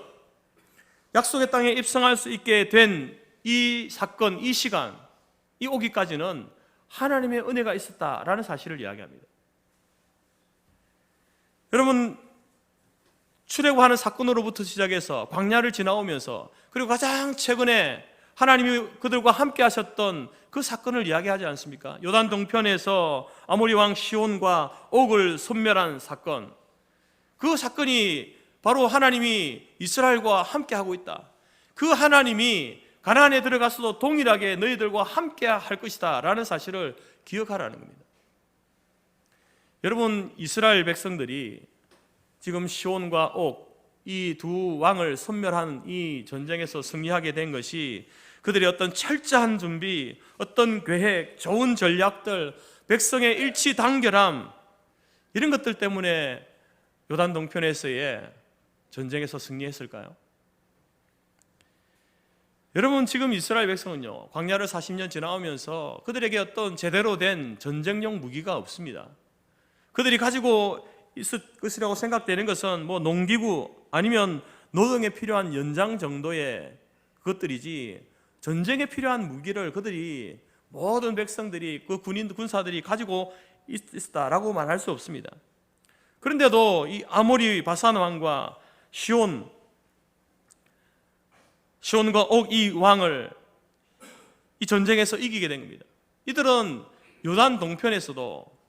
약속의 땅에 입성할 수 있게 된 이 사건, 이 시간, 이 오기까지는 하나님의 은혜가 있었다라는 사실을 이야기합니다. 여러분, 출애굽하는 사건으로부터 시작해서 광야를 지나오면서 그리고 가장 최근에 하나님이 그들과 함께 하셨던 그 사건을 이야기하지 않습니까? 요단 동편에서 아모리 왕 시온과 옥을 섬멸한 사건, 그 사건이 바로 하나님이 이스라엘과 함께 하고 있다. 그 하나님이 가나안에 들어가서도 동일하게 너희들과 함께 할 것이다 라는 사실을 기억하라는 겁니다. 여러분, 이스라엘 백성들이 지금 시온과 옥 이 두 왕을 섬멸한 이 전쟁에서 승리하게 된 것이 그들의 어떤 철저한 준비, 어떤 계획, 좋은 전략들, 백성의 일치 단결함, 이런 것들 때문에 요단 동편에서의 전쟁에서 승리했을까요? 여러분, 지금 이스라엘 백성은요, 광야를 40년 지나오면서 그들에게 어떤 제대로 된 전쟁용 무기가 없습니다. 그들이 가지고 있을 것이라고 생각되는 것은 뭐 농기구 아니면 노동에 필요한 연장 정도의 것들이지, 전쟁에 필요한 무기를 그들이 모든 백성들이, 그 군사들이 가지고 있다라고 말할 수 없습니다. 그런데도 이 아모리 바산 왕과 시온과 옥 이 왕을 이 전쟁에서 이기게 된 겁니다. 이들은 요단 동편에서도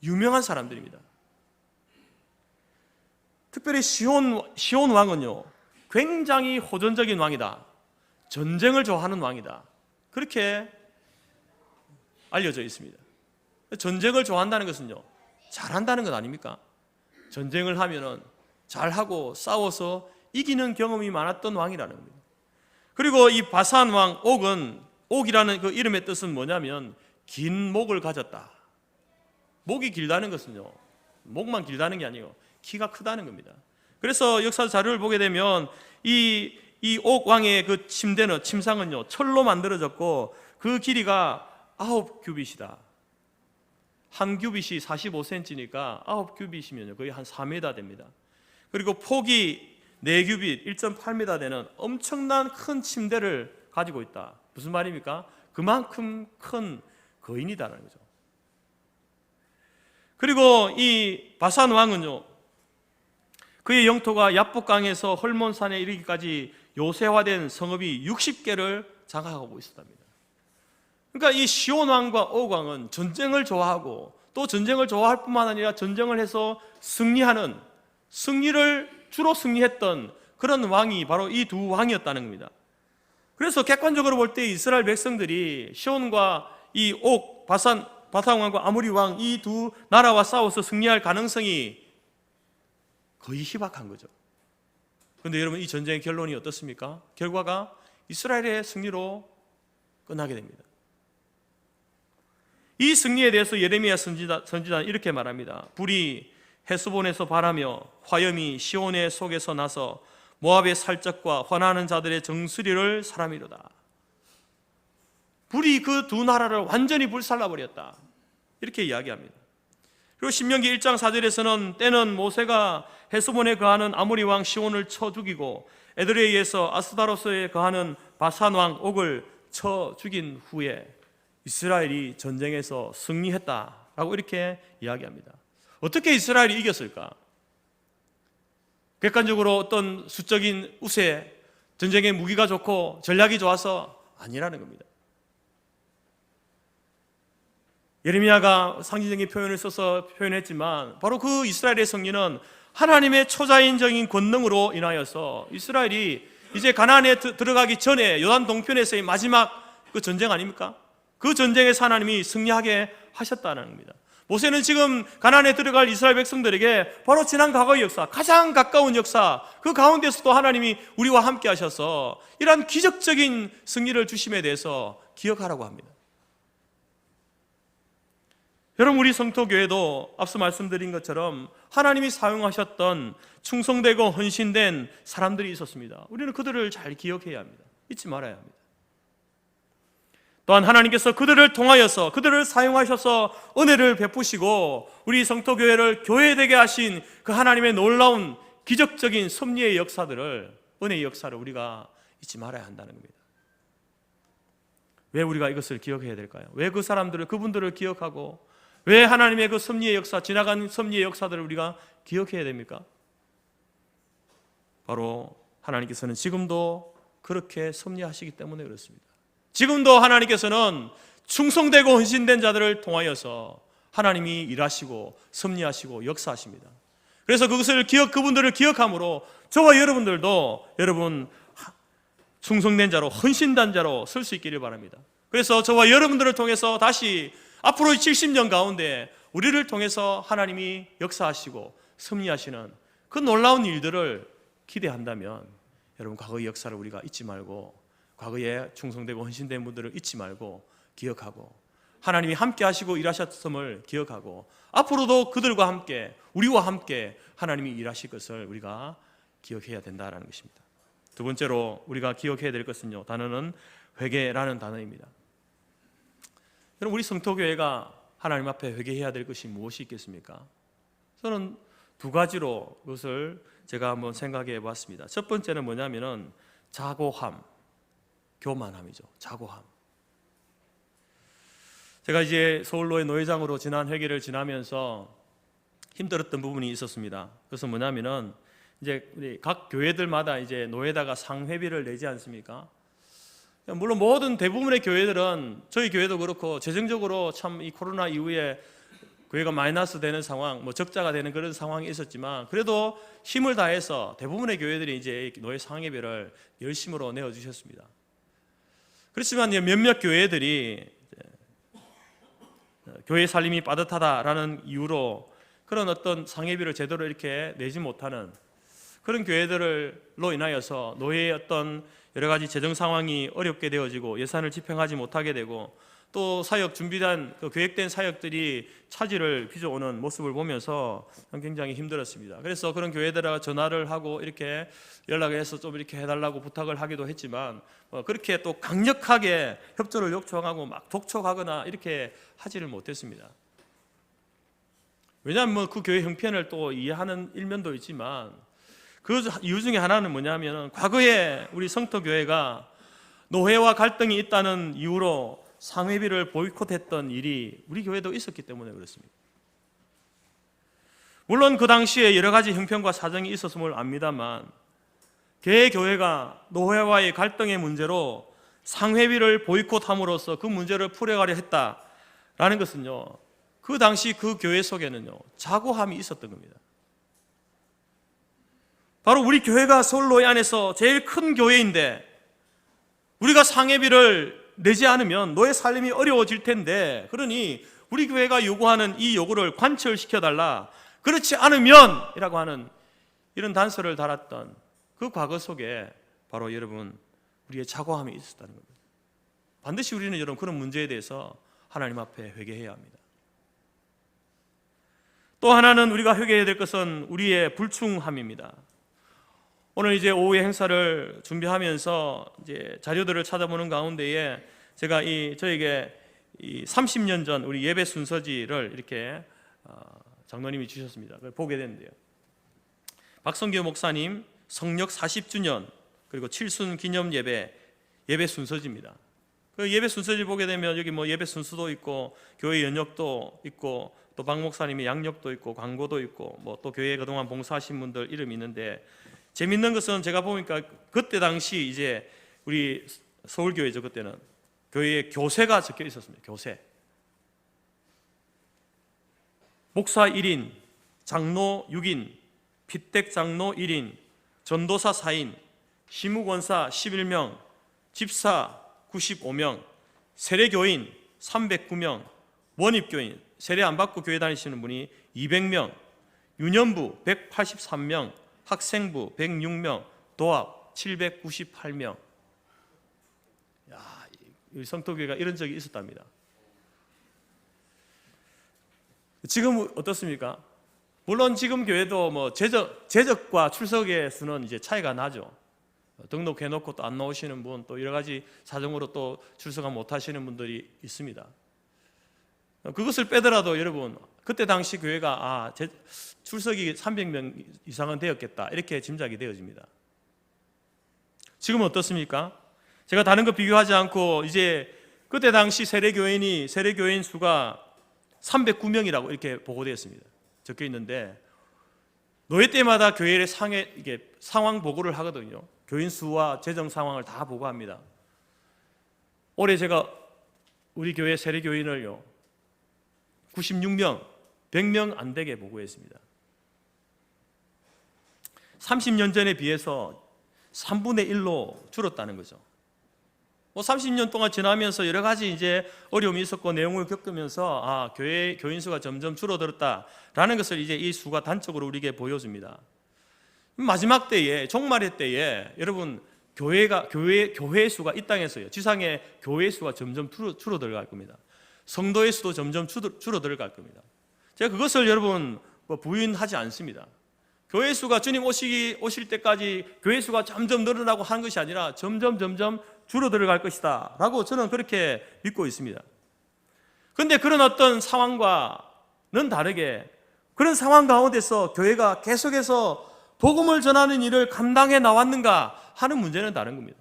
유명한 사람들입니다. 특별히 시온 왕은요, 굉장히 호전적인 왕이다, 전쟁을 좋아하는 왕이다, 그렇게 알려져 있습니다. 전쟁을 좋아한다는 것은요, 잘한다는 것 아닙니까? 전쟁을 하면은 잘하고 싸워서 이기는 경험이 많았던 왕이라는 겁니다. 그리고 이 바산 왕 옥은, 옥이라는 그 이름의 뜻은 뭐냐면 긴 목을 가졌다. 목이 길다는 것은요, 목만 길다는 게 아니에요, 키가 크다는 겁니다. 그래서 역사 자료를 보게 되면 이 옥 왕의 그 침상은요, 철로 만들어졌고 그 길이가 9규빗이다. 한 규빗이 45cm니까 9규빗이면 거의 한 4m 됩니다. 그리고 폭이 4규빗, 1.8m 되는 엄청난 큰 침대를 가지고 있다. 무슨 말입니까? 그만큼 큰 거인이다라는 거죠. 그리고 이 바산 왕은요, 그의 영토가 야복강에서 헐몬산에 이르기까지 요새화된 성읍이 60개를 장악하고 있었답니다. 그러니까 이 시온 왕과 옥 왕은 전쟁을 좋아하고, 또 전쟁을 좋아할 뿐만 아니라 전쟁을 해서 승리하는, 승리를 주로 승리했던 그런 왕이 바로 이 두 왕이었다는 겁니다. 그래서 객관적으로 볼 때 이스라엘 백성들이 시온과 이 옥, 바산 왕과 아모리 왕 이 두 나라와 싸워서 승리할 가능성이 거의 희박한 거죠. 그런데 여러분, 이 전쟁의 결론이 어떻습니까? 결과가 이스라엘의 승리로 끝나게 됩니다. 이 승리에 대해서 예레미야 선지자는 이렇게 말합니다. 불이 헤스본에서 발하며 화염이 시온의 속에서 나서 모압의 살적과 화나는 자들의 정수리를 사람이로다. 불이 그 두 나라를 완전히 불살라버렸다, 이렇게 이야기합니다. 그리고 신명기 1장 4절에서는 때는 모세가 헤스본에 거하는 아모리 왕 시온을 쳐 죽이고 에드레이에서 아스다로스에 거하는 바산 왕 옥을 쳐 죽인 후에 이스라엘이 전쟁에서 승리했다라고 이렇게 이야기합니다. 어떻게 이스라엘이 이겼을까? 객관적으로 어떤 수적인 우세, 전쟁의 무기가 좋고 전략이 좋아서 아니라는 겁니다. 예레미야가 상징적인 표현을 써서 표현했지만 바로 그 이스라엘의 승리는 하나님의 초자연적인 권능으로 인하여서 이스라엘이 이제 가나안에 들어가기 전에 요단 동편에서의 마지막 그 전쟁 아닙니까? 그 전쟁에서 하나님이 승리하게 하셨다는 겁니다. 모세는 지금 가나안에 들어갈 이스라엘 백성들에게 바로 지난 과거의 역사, 가장 가까운 역사, 그 가운데서도 하나님이 우리와 함께 하셔서 이러한 기적적인 승리를 주심에 대해서 기억하라고 합니다. 여러분, 우리 성토교회도 앞서 말씀드린 것처럼 하나님이 사용하셨던 충성되고 헌신된 사람들이 있었습니다. 우리는 그들을 잘 기억해야 합니다. 잊지 말아야 합니다. 또한 하나님께서 그들을 통하여서, 그들을 사용하셔서 은혜를 베푸시고 우리 성토교회를 교회되게 하신 그 하나님의 놀라운 기적적인 섭리의 역사들을, 은혜의 역사를 우리가 잊지 말아야 한다는 겁니다. 왜 우리가 이것을 기억해야 될까요? 왜 그 사람들을, 그분들을 기억하고 왜 하나님의 그 섭리의 역사, 지나간 섭리의 역사들을 우리가 기억해야 됩니까? 바로 하나님께서는 지금도 그렇게 섭리하시기 때문에 그렇습니다. 지금도 하나님께서는 충성되고 헌신된 자들을 통하여서 하나님이 일하시고 섭리하시고 역사하십니다. 그래서 그분들을 기억함으로 저와 여러분들도 여러분 충성된 자로, 헌신된 자로 설 수 있기를 바랍니다. 그래서 저와 여러분들을 통해서 다시 앞으로 70년 가운데 우리를 통해서 하나님이 역사하시고 섭리하시는 그 놀라운 일들을 기대한다면 여러분, 과거의 역사를 우리가 잊지 말고, 과거에 충성되고 헌신된 분들을 잊지 말고 기억하고, 하나님이 함께 하시고 일하셨음을 기억하고, 앞으로도 그들과 함께, 우리와 함께 하나님이 일하실 것을 우리가 기억해야 된다는 것입니다. 두 번째로 우리가 기억해야 될 것은요, 단어는 회개라는 단어입니다. 여러분, 우리 성토교회가 하나님 앞에 회개해야 될 것이 무엇이 있겠습니까? 저는 두 가지로 그것을 제가 한번 생각해 봤습니다. 첫 번째는 뭐냐면은 자고함, 교만함이죠. 자고함. 제가 이제 서울로의 노회장으로 지난 회개를 지나면서 힘들었던 부분이 있었습니다. 그래서 뭐냐면은 이제 우리 각 교회들마다 이제 노회다가 상회비를 내지 않습니까? 물론 모든 대부분의 교회들은, 저희 교회도 그렇고 재정적으로 참 이 코로나 이후에 교회가 마이너스 되는 상황, 적자가 되는 그런 상황이 있었지만 그래도 힘을 다해서 대부분의 교회들이 이제 노회 상회비를 열심으로 내어 주셨습니다. 그렇지만 몇몇 교회들이 교회 살림이 빠듯하다라는 이유로 그런 어떤 상회비를 제대로 이렇게 내지 못하는 그런 교회들로 인하여서 노회의 어떤 여러 가지 재정 상황이 어렵게 되어지고 예산을 집행하지 못하게 되고, 또 사역 준비된 그 계획된 사역들이 차질을 빚어오는 모습을 보면서 굉장히 힘들었습니다. 그래서 그런 교회들하고 전화를 하고 이렇게 연락해서 좀 이렇게 해달라고 부탁을 하기도 했지만 그렇게 또 강력하게 협조를 요청하고 막 독촉하거나 이렇게 하지를 못했습니다. 왜냐하면 그 교회 형편을 또 이해하는 일면도 있지만 그 이유 중에 하나는 뭐냐면 과거에 우리 성토교회가 노회와 갈등이 있다는 이유로 상회비를 보이콧했던 일이 우리 교회도 있었기 때문에 그렇습니다. 물론 그 당시에 여러 가지 형편과 사정이 있었음을 압니다만 개교회가 노회와의 갈등의 문제로 상회비를 보이콧함으로써 그 문제를 풀어가려 했다라는 것은요, 그 당시 그 교회 속에는요 자고함이 있었던 겁니다. 바로 우리 교회가 서울노회 안에서 제일 큰 교회인데 우리가 상회비를 내지 않으면 노예 살림이 어려워질 텐데, 그러니 우리 교회가 요구하는 이 요구를 관철시켜달라, 그렇지 않으면 이라고 하는 이런 단서를 달았던 그 과거 속에 바로 여러분 우리의 자고함이 있었다는 겁니다. 반드시 우리는 여러분 그런 문제에 대해서 하나님 앞에 회개해야 합니다. 또 하나는 우리가 회개해야 될 것은 우리의 불충함입니다. 오늘 이제 오후에 행사를 준비하면서 이제 자료들을 찾아보는 가운데에 제가 저에게 30년 전 우리 예배 순서지를 이렇게 장로님이 주셨습니다. 그걸 보게 됐는데요. 박성규 목사님 성역 40주년 그리고 칠순 기념 예배 순서지입니다. 그 예배 순서지 보게 되면 여기 뭐 예배 순서도 있고 교회 연역도 있고 또 박 목사님의 양력도 있고 광고도 있고 뭐 또 교회에 그동안 봉사하신 분들 이름이 있는데, 재밌는 것은 제가 보니까 그때 당시 이제 우리 서울교회죠. 그때는 교회에 교세가 적혀 있었습니다. 교세. 목사 1인, 장로 6인, 피택 장로 1인, 전도사 4인, 시무권사 11명, 집사 95명, 세례교인 309명, 원입교인, 세례 안 받고 교회 다니시는 분이 200명, 유년부 183명, 학생부 106명, 도합 798명. 우리 성토교회가 이런 적이 있었답니다. 지금 어떻습니까? 물론 지금 교회도 뭐 재적과 출석의 수는 이제 차이가 나죠. 등록해놓고 또 안 나오시는 분, 또 여러 가지 사정으로 또 출석을 못 하시는 분들이 있습니다. 그것을 빼더라도 여러분, 그때 당시 교회가 출석이 300명 이상은 되었겠다, 이렇게 짐작이 되어집니다. 지금은 어떻습니까? 제가 다른 거 비교하지 않고 이제 그때 당시 세례교인 수가 309명이라고 이렇게 보고되었습니다. 적혀 있는데, 노예 때마다 교회의 상황 보고를 하거든요. 교인 수와 재정 상황을 다 보고합니다. 올해 제가 우리 교회 세례교인을요 96명, 100명 안 되게 보고했습니다. 30년 전에 비해서 3분의 1로 줄었다는 거죠. 30년 동안 지나면서 여러 가지 이제 어려움이 있었고 내용을 겪으면서 교회 교인 수가 점점 줄어들었다라는 것을 이제 이 수가 단적으로 우리에게 보여줍니다. 마지막 때에, 종말의 때에 여러분, 교회 수가 이 땅에서요, 지상의 교회 수가 점점 줄어들어갈 겁니다. 성도의 수도 점점 줄어들어갈 겁니다. 제가 그것을 여러분 부인하지 않습니다. 교회 수가 주님 오실 때까지 교회 수가 점점 늘어나고 하는 것이 아니라 점점 줄어들어갈 것이다 라고 저는 그렇게 믿고 있습니다. 그런데 그런 어떤 상황과는 다르게, 그런 상황 가운데서 교회가 계속해서 복음을 전하는 일을 감당해 나왔는가 하는 문제는 다른 겁니다.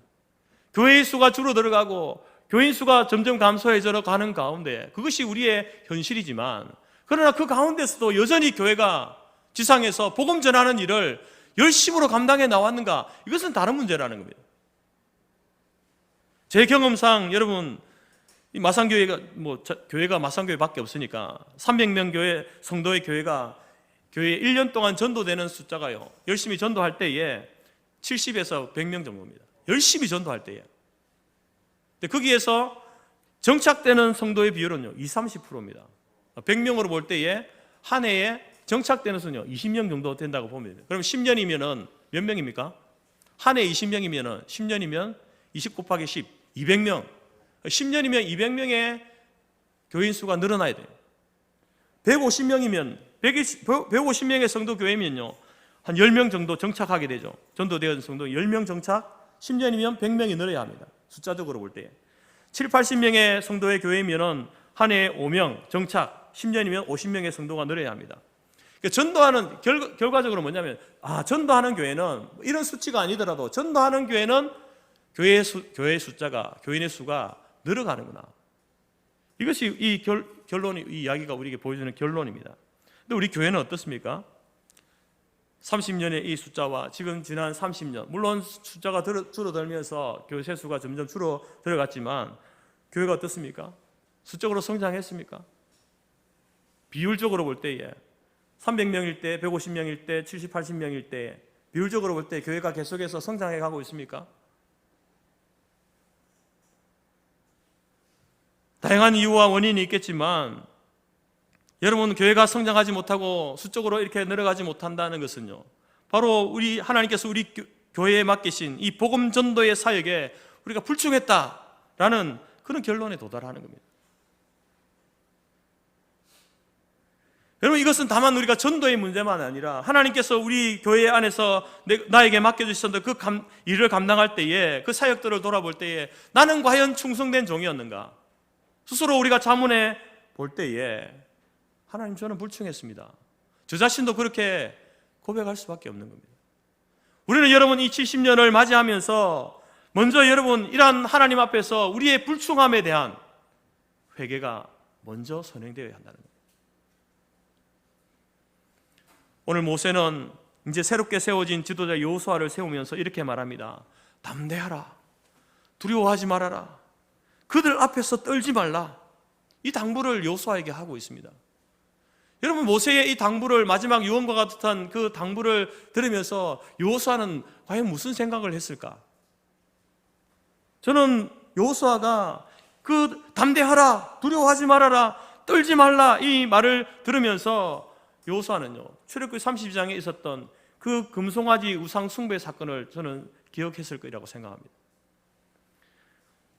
교회의 수가 줄어들어가고 교인 수가 점점 감소해져 가는 가운데, 그것이 우리의 현실이지만, 그러나 그 가운데서도 여전히 교회가 지상에서 복음 전하는 일을 열심으로 감당해 나왔는가, 이것은 다른 문제라는 겁니다. 제 경험상 여러분, 이 교회가 마산교회밖에 없으니까 300명 교회 성도의 교회가 교회에 1년 동안 전도되는 숫자가요, 열심히 전도할 때에 70에서 100명 정도입니다. 열심히 전도할 때에. 근데 거기에서 정착되는 성도의 비율은요 20-30%입니다. 100명으로 볼 때에 한 해에 정착되는 수는요 20명 정도 된다고 보면 돼요. 그럼 10년이면은 몇 명입니까? 한 해 20명이면은 10년이면 20 곱하기 10, 200명. 10년이면 200명의 교인 수가 늘어나야 돼요. 150명이면 150명의 성도 교회면요 한 10명 정도 정착하게 되죠. 전도되어진 성도 10명 정착, 10년이면 100명이 늘어야 합니다. 숫자적으로 볼 때 7, 80명의 성도의 교회면은 한 해에 5명 정착, 10년이면 50명의 성도가 늘어야 합니다. 그러니까 전도하는 결과적으로 뭐냐면 전도하는 교회는 이런 수치가 아니더라도 전도하는 교회는 교회의 숫자가, 교인의 수가 늘어가는구나. 이것이 이 결론이, 이 이야기가 우리에게 보여주는 결론입니다. 근데 우리 교회는 어떻습니까? 30년의 이 숫자와 지금 지난 30년, 물론 숫자가 줄어들면서 교회 세수가 점점 줄어들어갔지만 교회가 어떻습니까? 수적으로 성장했습니까? 비율적으로 볼 때에 300명일 때, 150명일 때, 70, 80명일 때 비율적으로 볼 때 교회가 계속해서 성장해 가고 있습니까? 다양한 이유와 원인이 있겠지만 여러분, 교회가 성장하지 못하고 수적으로 이렇게 늘어가지 못한다는 것은요, 바로 우리 하나님께서 우리 교회에 맡기신 이 복음 전도의 사역에 우리가 불충했다라는 그런 결론에 도달하는 겁니다. 여러분, 이것은 다만 우리가 전도의 문제만 아니라 하나님께서 우리 교회 안에서 나에게 맡겨주셨던 그 일을 감당할 때에, 그 사역들을 돌아볼 때에 나는 과연 충성된 종이었는가, 스스로 우리가 자문해 볼 때에 하나님, 저는 불충했습니다. 저 자신도 그렇게 고백할 수밖에 없는 겁니다. 우리는 여러분, 이 70년을 맞이하면서 먼저 여러분, 이러한 하나님 앞에서 우리의 불충함에 대한 회개가 먼저 선행되어야 한다는 겁니다. 오늘 모세는 이제 새롭게 세워진 지도자 여호수아를 세우면서 이렇게 말합니다. 담대하라, 두려워하지 말아라, 그들 앞에서 떨지 말라. 이 당부를 여호수아에게 하고 있습니다. 여러분, 모세의 이 당부를, 마지막 유언과 같은 그 당부를 들으면서 여호수아는 과연 무슨 생각을 했을까? 저는 여호수아가 그 담대하라, 두려워하지 말아라, 떨지 말라 이 말을 들으면서 여호수아는요, 출애굽기 32장에 있었던 그 금송아지 우상 숭배 사건을 저는 기억했을 거라고 생각합니다.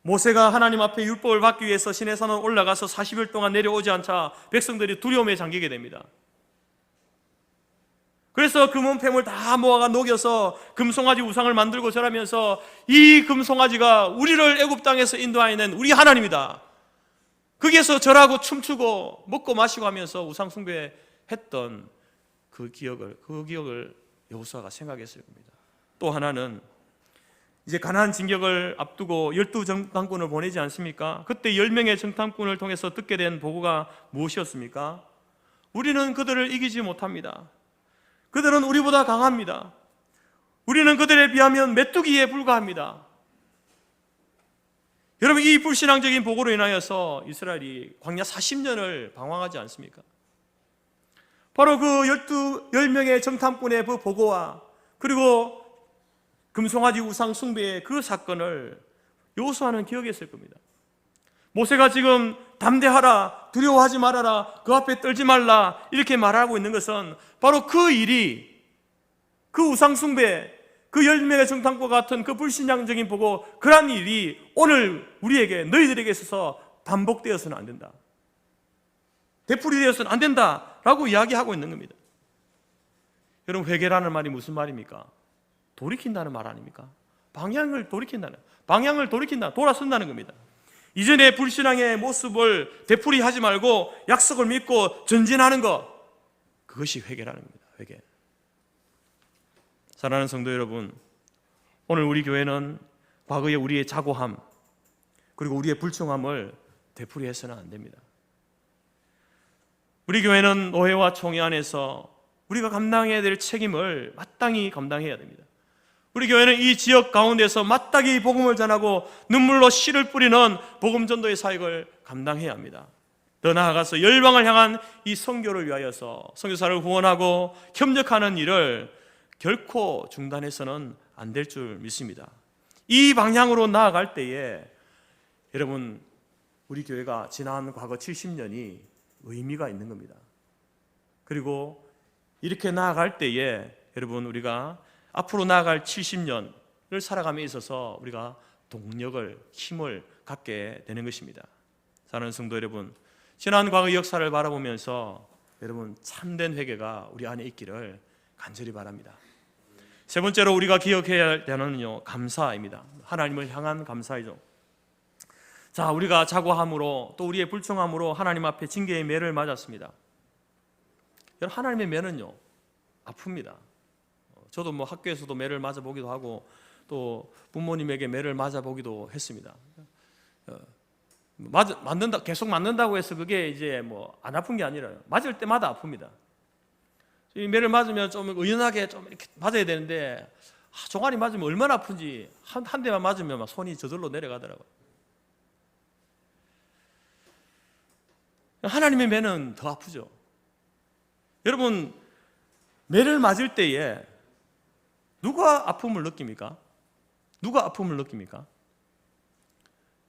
모세가 하나님 앞에 율법을 받기 위해서 시내산으로 올라가서 40일 동안 내려오지 않자 백성들이 두려움에 잠기게 됩니다. 그래서 금은폐물 다 모아가 녹여서 금송아지 우상을 만들고 절하면서 이 금송아지가 우리를 애굽 땅에서 인도하여낸 우리 하나님이다. 거기에서 절하고 춤추고 먹고 마시고 하면서 우상 숭배했던 그 기억을 여호수아가 생각했을 겁니다. 또 하나는 이제 가나안 진격을 앞두고 12정탐꾼을 보내지 않습니까? 그때 10명의 정탐꾼을 통해서 듣게 된 보고가 무엇이었습니까? 우리는 그들을 이기지 못합니다. 그들은 우리보다 강합니다. 우리는 그들에 비하면 메뚜기에 불과합니다. 여러분, 이 불신앙적인 보고로 인하여서 이스라엘이 광야 40년을 방황하지 않습니까? 바로 그 10명의 정탐꾼의 그 보고와 그리고 금송아지 우상 숭배의 그 사건을 여호수아는 기억했을 겁니다. 모세가 지금 담대하라, 두려워하지 말아라, 그 앞에 떨지 말라 이렇게 말하고 있는 것은 바로 그 일이, 그 우상 숭배, 그 10명의 정탐꾼과 같은 그 불신앙적인 보고, 그러한 일이 오늘 우리에게, 너희들에게 있어서 반복되어서는 안 된다, 되풀이되어서는 안 된다라고 이야기하고 있는 겁니다. 여러분, 회개라는 말이 무슨 말입니까? 돌이킨다는 말 아닙니까? 방향을 돌이킨다, 돌아선다는 겁니다. 이전의 불신앙의 모습을 되풀이하지 말고 약속을 믿고 전진하는 것, 그것이 회개라는 겁니다. 회개. 사랑하는 성도 여러분, 오늘 우리 교회는 과거의 우리의 자고함 그리고 우리의 불충함을 되풀이해서는 안 됩니다. 우리 교회는 노회와 총회 안에서 우리가 감당해야 될 책임을 마땅히 감당해야 됩니다. 우리 교회는 이 지역 가운데서 마땅히 복음을 전하고 눈물로 씨를 뿌리는 복음 전도의 사역을 감당해야 합니다. 더 나아가서 열방을 향한 이 선교를 위하여서 선교사를 후원하고 협력하는 일을 결코 중단해서는 안 될 줄 믿습니다. 이 방향으로 나아갈 때에 여러분, 우리 교회가 지난 과거 70년이 의미가 있는 겁니다. 그리고 이렇게 나아갈 때에 여러분, 우리가 앞으로 나아갈 70년을 살아감에 있어서 우리가 동력을, 힘을 갖게 되는 것입니다. 사랑하는 성도 여러분, 지난 과거 역사를 바라보면서 여러분, 참된 회개가 우리 안에 있기를 간절히 바랍니다. 세 번째로 우리가 기억해야 되는 감사입니다. 하나님을 향한 감사이죠. 자, 우리가 자고함으로 또 우리의 불충함으로 하나님 앞에 징계의 매를 맞았습니다. 여러분, 하나님의 매는요, 아픕니다. 저도 뭐 학교에서도 매를 맞아보기도 하고 또 부모님에게 매를 맞아보기도 했습니다. 맞는다, 계속 맞는다고 해서 그게 이제 뭐 안 아픈 게 아니라요. 맞을 때마다 아픕니다. 이 매를 맞으면 좀 의연하게 좀 이렇게 맞아야 되는데 종아리 맞으면 얼마나 아픈지 한 대만 맞으면 막 손이 저절로 내려가더라고요. 하나님의 매는 더 아프죠. 여러분, 매를 맞을 때에 누가 아픔을 느낍니까? 누가 아픔을 느낍니까?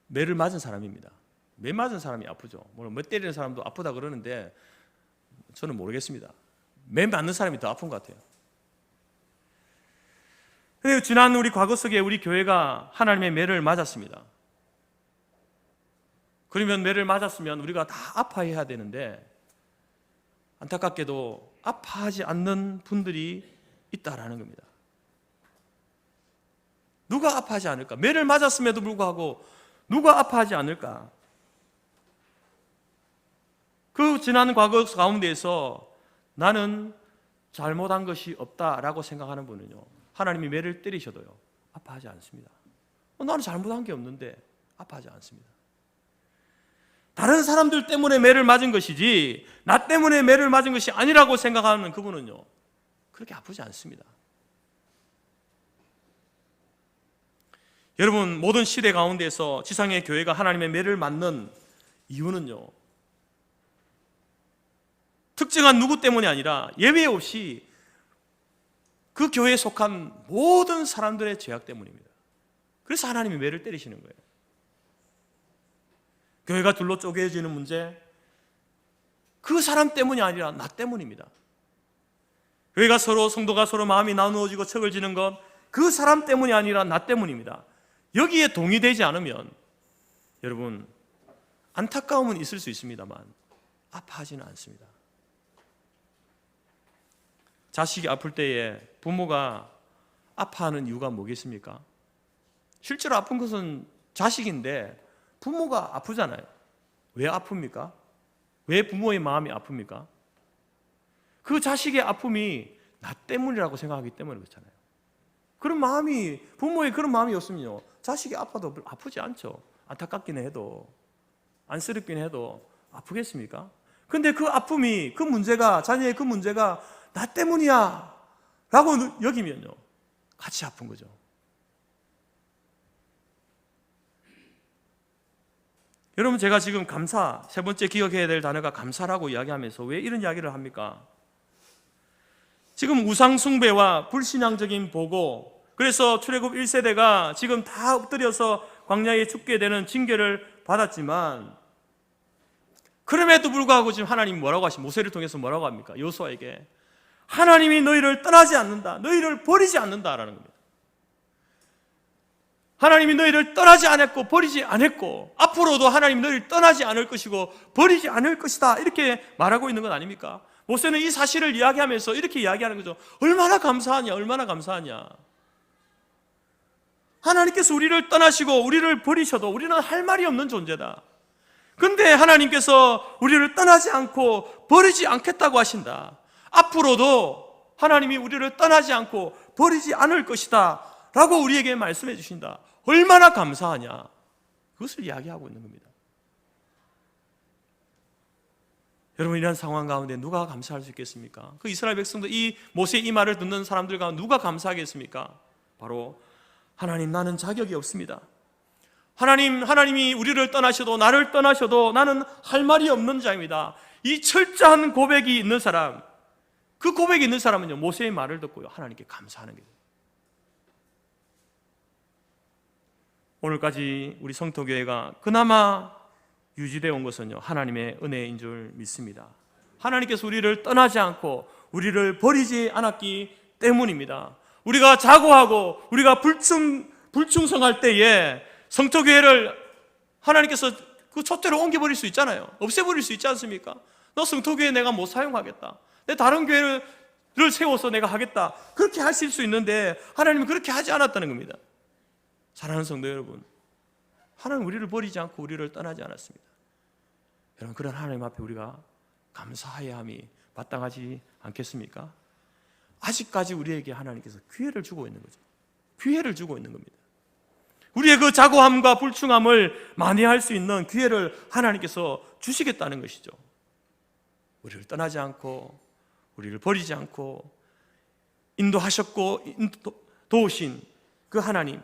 매를 맞은 사람입니다. 매 맞은 사람이 아프죠. 물론 매 때리는 사람도 아프다 그러는데 저는 모르겠습니다. 매 맞는 사람이 더 아픈 것 같아요. 근데 지난 우리 과거 속에 우리 교회가 하나님의 매를 맞았습니다. 그러면 매를 맞았으면 우리가 다 아파해야 되는데 안타깝게도 아파하지 않는 분들이 있다라는 겁니다. 누가 아파하지 않을까? 매를 맞았음에도 불구하고 누가 아파하지 않을까? 그 지난 과거 가운데에서 나는 잘못한 것이 없다라고 생각하는 분은요, 하나님이 매를 때리셔도요 아파하지 않습니다. 나는 잘못한 게 없는데 아파하지 않습니다. 다른 사람들 때문에 매를 맞은 것이지 나 때문에 매를 맞은 것이 아니라고 생각하는 그분은요 그렇게 아프지 않습니다. 여러분, 모든 시대 가운데서 지상의 교회가 하나님의 매를 맞는 이유는요, 특정한 누구 때문이 아니라 예외 없이 그 교회에 속한 모든 사람들의 죄악 때문입니다. 그래서 하나님이 매를 때리시는 거예요. 교회가 둘로 쪼개지는 문제, 그 사람 때문이 아니라 나 때문입니다. 교회가 성도가 서로 마음이 나누어지고 척을 지는 것, 그 사람 때문이 아니라 나 때문입니다. 여기에 동의되지 않으면 여러분, 안타까움은 있을 수 있습니다만 아파하지는 않습니다. 자식이 아플 때에 부모가 아파하는 이유가 뭐겠습니까? 실제로 아픈 것은 자식인데 부모가 아프잖아요. 왜 아픕니까? 왜 부모의 마음이 아픕니까? 그 자식의 아픔이 나 때문이라고 생각하기 때문에 그렇잖아요. 그런 마음이, 부모의 그런 마음이 없으면요, 자식이 아파도 아프지 않죠. 안타깝긴 해도, 안쓰럽긴 해도 아프겠습니까? 근데 그 아픔이, 그 문제가, 자녀의 그 문제가 나 때문이야 라고 여기면요, 같이 아픈 거죠. 여러분, 제가 지금 감사, 세 번째 기억해야 될 단어가 감사라고 이야기하면서 왜 이런 이야기를 합니까? 지금 우상숭배와 불신앙적인 보고, 그래서 출애굽 1세대가 지금 다 엎드려서 광야에 죽게 되는 징계를 받았지만, 그럼에도 불구하고 지금 하나님이 뭐라고 하시, 모세를 통해서 뭐라고 합니까? 여호수아에게 하나님이 너희를 떠나지 않는다, 너희를 버리지 않는다라는 겁니다. 하나님이 너희를 떠나지 않았고 버리지 않았고 앞으로도 하나님 너희를 떠나지 않을 것이고 버리지 않을 것이다, 이렇게 말하고 있는 것 아닙니까? 모세는 이 사실을 이야기하면서 이렇게 이야기하는 거죠. 얼마나 감사하냐, 얼마나 감사하냐. 하나님께서 우리를 떠나시고 우리를 버리셔도 우리는 할 말이 없는 존재다. 근데 하나님께서 우리를 떠나지 않고 버리지 않겠다고 하신다. 앞으로도 하나님이 우리를 떠나지 않고 버리지 않을 것이다 라고 우리에게 말씀해 주신다. 얼마나 감사하냐, 그것을 이야기하고 있는 겁니다. 여러분, 이런 상황 가운데 누가 감사할 수 있겠습니까? 그 이스라엘 백성도 이 모세의 이 말을 듣는 사람들 가운데 누가 감사하겠습니까? 바로 하나님, 나는 자격이 없습니다. 하나님이 우리를 떠나셔도 나를 떠나셔도 나는 할 말이 없는 자입니다. 이 철저한 고백이 있는 사람, 그 고백이 있는 사람은요, 모세의 말을 듣고요, 하나님께 감사하는 거예요. 오늘까지 우리 성토교회가 그나마 유지되어 온 것은요, 하나님의 은혜인 줄 믿습니다. 하나님께서 우리를 떠나지 않고 우리를 버리지 않았기 때문입니다. 우리가 자고하고 우리가 불충성할 때에 성토교회를 하나님께서 그 촛대로 옮겨버릴 수 있잖아요. 없애버릴 수 있지 않습니까? 너 성토교회 내가 못 사용하겠다, 내 다른 교회를 세워서 내가 하겠다, 그렇게 하실 수 있는데 하나님은 그렇게 하지 않았다는 겁니다. 사랑하는 성도 여러분, 하나님 우리를 버리지 않고 우리를 떠나지 않았습니다. 여러분, 그런 하나님 앞에 우리가 감사해야 함이 마땅하지 않겠습니까? 아직까지 우리에게 하나님께서 기회를 주고 있는 거죠. 기회를 주고 있는 겁니다. 우리의 그 자고함과 불충함을 만회할 수 있는 기회를 하나님께서 주시겠다는 것이죠. 우리를 떠나지 않고 우리를 버리지 않고 인도하셨고 도우신 그 하나님,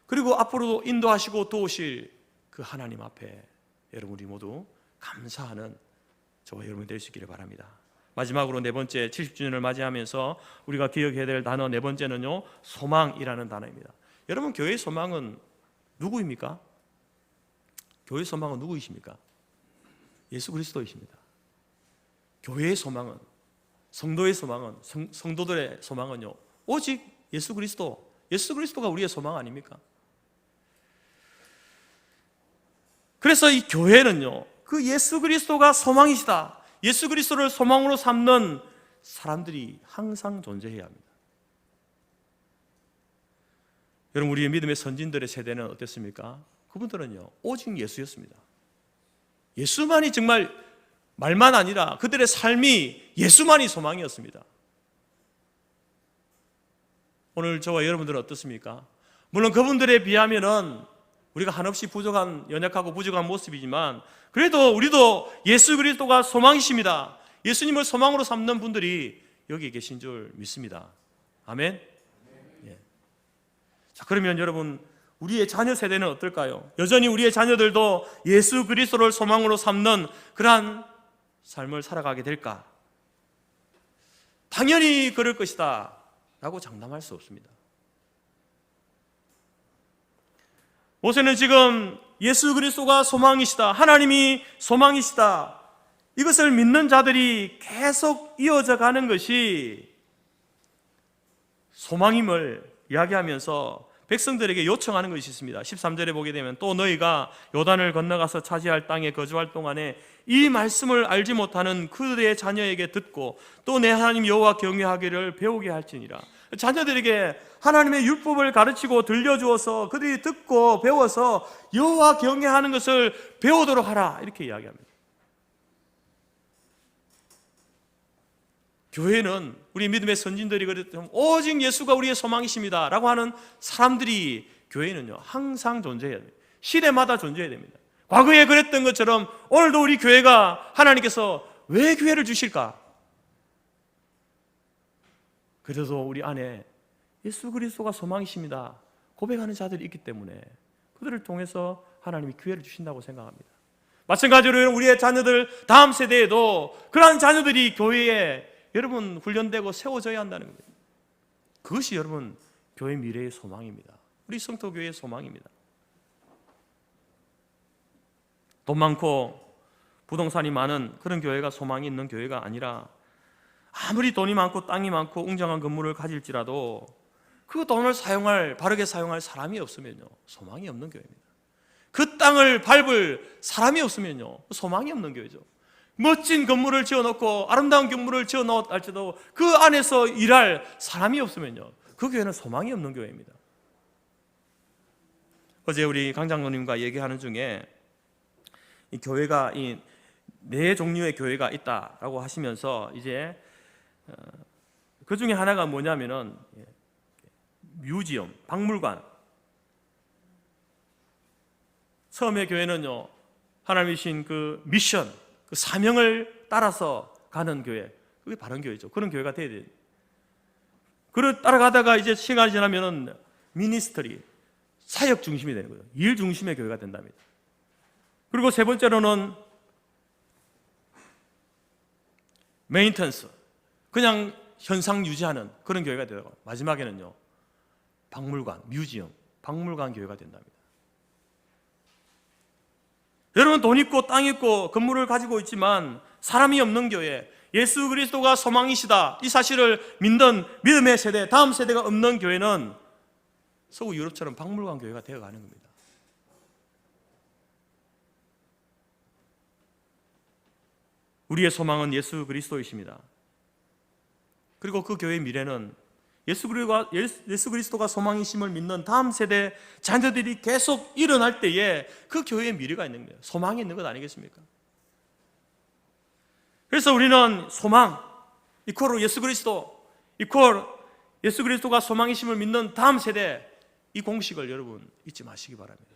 그리고 앞으로도 인도하시고 도우실 그 하나님 앞에 여러분, 우리 모두 감사하는 저와 여러분 될 수 있기를 바랍니다. 마지막으로 네 번째 70주년을 맞이하면서 우리가 기억해야 될 단어 네 번째는요, 소망이라는 단어입니다. 여러분, 교회의 소망은 누구입니까? 교회의 소망은 누구이십니까? 예수 그리스도이십니다. 교회의 소망은, 성도의 소망은, 성도들의 소망은요, 오직 예수 그리스도가 우리의 소망 아닙니까? 그래서 이 교회는요, 그 예수 그리스도가 소망이시다, 예수 그리스도를 소망으로 삼는 사람들이 항상 존재해야 합니다. 여러분, 우리의 믿음의 선진들의 세대는 어땠습니까? 그분들은요, 오직 예수였습니다. 예수만이 정말, 말만 아니라 그들의 삶이 예수만이 소망이었습니다. 오늘 저와 여러분들은 어떻습니까? 물론 그분들에 비하면은 우리가 한없이 부족한, 연약하고 부족한 모습이지만 그래도 우리도 예수 그리스도가 소망이십니다. 예수님을 소망으로 삼는 분들이 여기 계신 줄 믿습니다. 아멘. 예. 자, 그러면 여러분, 우리의 자녀 세대는 어떨까요? 여전히 우리의 자녀들도 예수 그리스도를 소망으로 삼는 그러한 삶을 살아가게 될까? 당연히 그럴 것이다 라고 장담할 수 없습니다. 모세는 지금 예수 그리스도가 소망이시다, 하나님이 소망이시다, 이것을 믿는 자들이 계속 이어져 가는 것이 소망임을 이야기하면서 백성들에게 요청하는 것이 있습니다. 13절에 보게 되면 또 너희가 요단을 건너가서 차지할 땅에 거주할 동안에 이 말씀을 알지 못하는 그들의 자녀에게 듣고 또 내 하나님 여호와 경외하기를 배우게 할지니라. 자녀들에게 하나님의 율법을 가르치고 들려주어서 그들이 듣고 배워서 여호와 경외하는 것을 배우도록 하라, 이렇게 이야기합니다. 교회는 우리 믿음의 선진들이 그랬던 오직 예수가 우리의 소망이십니다 라고 하는 사람들이 교회는요 항상 존재해야 돼요. 시대마다 존재해야 됩니다. 과거에 그랬던 것처럼 오늘도 우리 교회가 하나님께서 왜 교회를 주실까? 그래도 우리 안에 예수 그리스도가 소망이십니다 고백하는 자들이 있기 때문에 그들을 통해서 하나님이 기회를 주신다고 생각합니다. 마찬가지로 우리의 자녀들 다음 세대에도 그러한 자녀들이 교회에 여러분 훈련되고 세워져야 한다는 겁니다. 그것이 여러분 교회 미래의 소망입니다. 우리 성도교회의 소망입니다. 돈 많고 부동산이 많은 그런 교회가 소망이 있는 교회가 아니라 아무리 돈이 많고 땅이 많고 웅장한 건물을 가질지라도 그 돈을 바르게 사용할 사람이 없으면요 소망이 없는 교회입니다. 그 땅을 밟을 사람이 없으면요 소망이 없는 교회죠. 멋진 건물을 지어놓고 아름다운 건물을 지어놓았다 할지라도 그 안에서 일할 사람이 없으면요 그 교회는 소망이 없는 교회입니다. 어제 우리 강 장로님과 얘기하는 중에 이 교회가 이 네 종류의 교회가 있다라고 하시면서 이제 그 중에 하나가 뭐냐면은 뮤지엄, 박물관. 처음에 교회는요 하나님이신 그 미션, 그 사명을 따라서 가는 교회, 그게 바른 교회죠. 그런 교회가 돼야 돼요. 그걸 따라가다가 이제 시간이 지나면은 미니스터리, 사역 중심이 되는 거예요. 일 중심의 교회가 된답니다. 그리고 세 번째로는 메인턴스, 그냥 현상 유지하는 그런 교회가 되고 마지막에는요 박물관, 뮤지엄, 박물관 교회가 된답니다. 여러분 돈 있고 땅 있고 건물을 가지고 있지만 사람이 없는 교회, 예수 그리스도가 소망이시다 이 사실을 믿는 믿음의 세대, 다음 세대가 없는 교회는 서구 유럽처럼 박물관 교회가 되어가는 겁니다. 우리의 소망은 예수 그리스도이십니다. 그리고 그 교회의 미래는 예수 그리스도가 소망이심을 믿는 다음 세대 자녀들이 계속 일어날 때에 그 교회의 미래가 있는 거예요. 소망이 있는 것 아니겠습니까? 그래서 우리는 소망 이퀄 예수 그리스도 이퀄 예수 그리스도가 소망이심을 믿는 다음 세대, 이 공식을 여러분 잊지 마시기 바랍니다.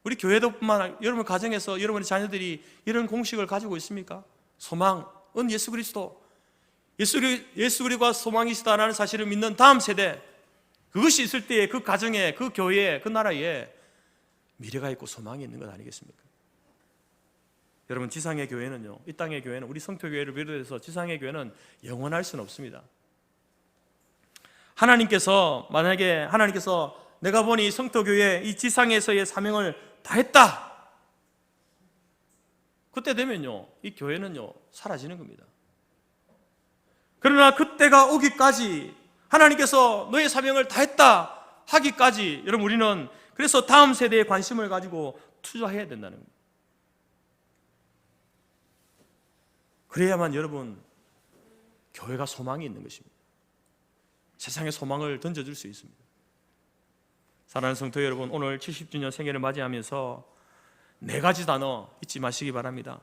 우리 교회도 뿐만 아니라 여러분 가정에서 여러분의 자녀들이 이런 공식을 가지고 있습니까? 소망은 예수 그리스도, 예수 그리스도가 소망이시다라는 사실을 믿는 다음 세대, 그것이 있을 때에 그 가정에, 그 교회에, 그 나라에 미래가 있고 소망이 있는 것 아니겠습니까? 여러분 지상의 교회는요, 이 땅의 교회는, 우리 성토교회를 비롯해서 지상의 교회는 영원할 수는 없습니다. 만약에 하나님께서 내가 보니 성토교회 이 지상에서의 사명을 다했다, 그때 되면요 이 교회는요 사라지는 겁니다. 그러나 그때가 오기까지, 하나님께서 너의 사명을 다했다 하기까지 여러분 우리는 그래서 다음 세대에 관심을 가지고 투자해야 된다는 겁니다. 그래야만 여러분 교회가 소망이 있는 것입니다. 세상에 소망을 던져줄 수 있습니다. 사랑하는 성도 여러분, 오늘 70주년 생일을 맞이하면서 4가지 단어 잊지 마시기 바랍니다.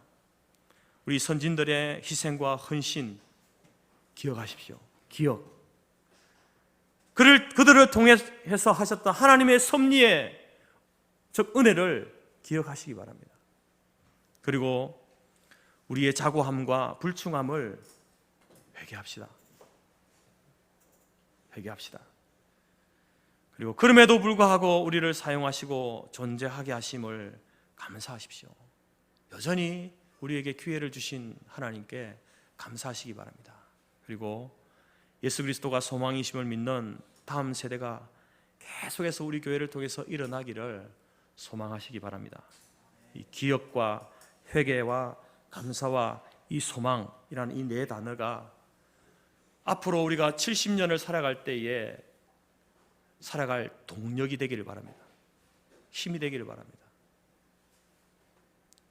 우리 선진들의 희생과 헌신 기억하십시오. 기억. 그들을 통해서 하셨던 하나님의 섭리의 즉 은혜를 기억하시기 바랍니다. 그리고 우리의 자고함과 불충함을 회개합시다. 회개합시다. 그리고 그럼에도 불구하고 우리를 사용하시고 존재하게 하심을 감사하십시오. 여전히 우리에게 기회를 주신 하나님께 감사하시기 바랍니다. 그리고 예수 그리스도가 소망이심을 믿는 다음 세대가 계속해서 우리 교회를 통해서 일어나기를 소망하시기 바랍니다. 이 기억과 회개와 감사와 이 소망이라는 이 4단어가 앞으로 우리가 70년을 살아갈 때에 살아갈 동력이 되기를 바랍니다. 힘이 되기를 바랍니다.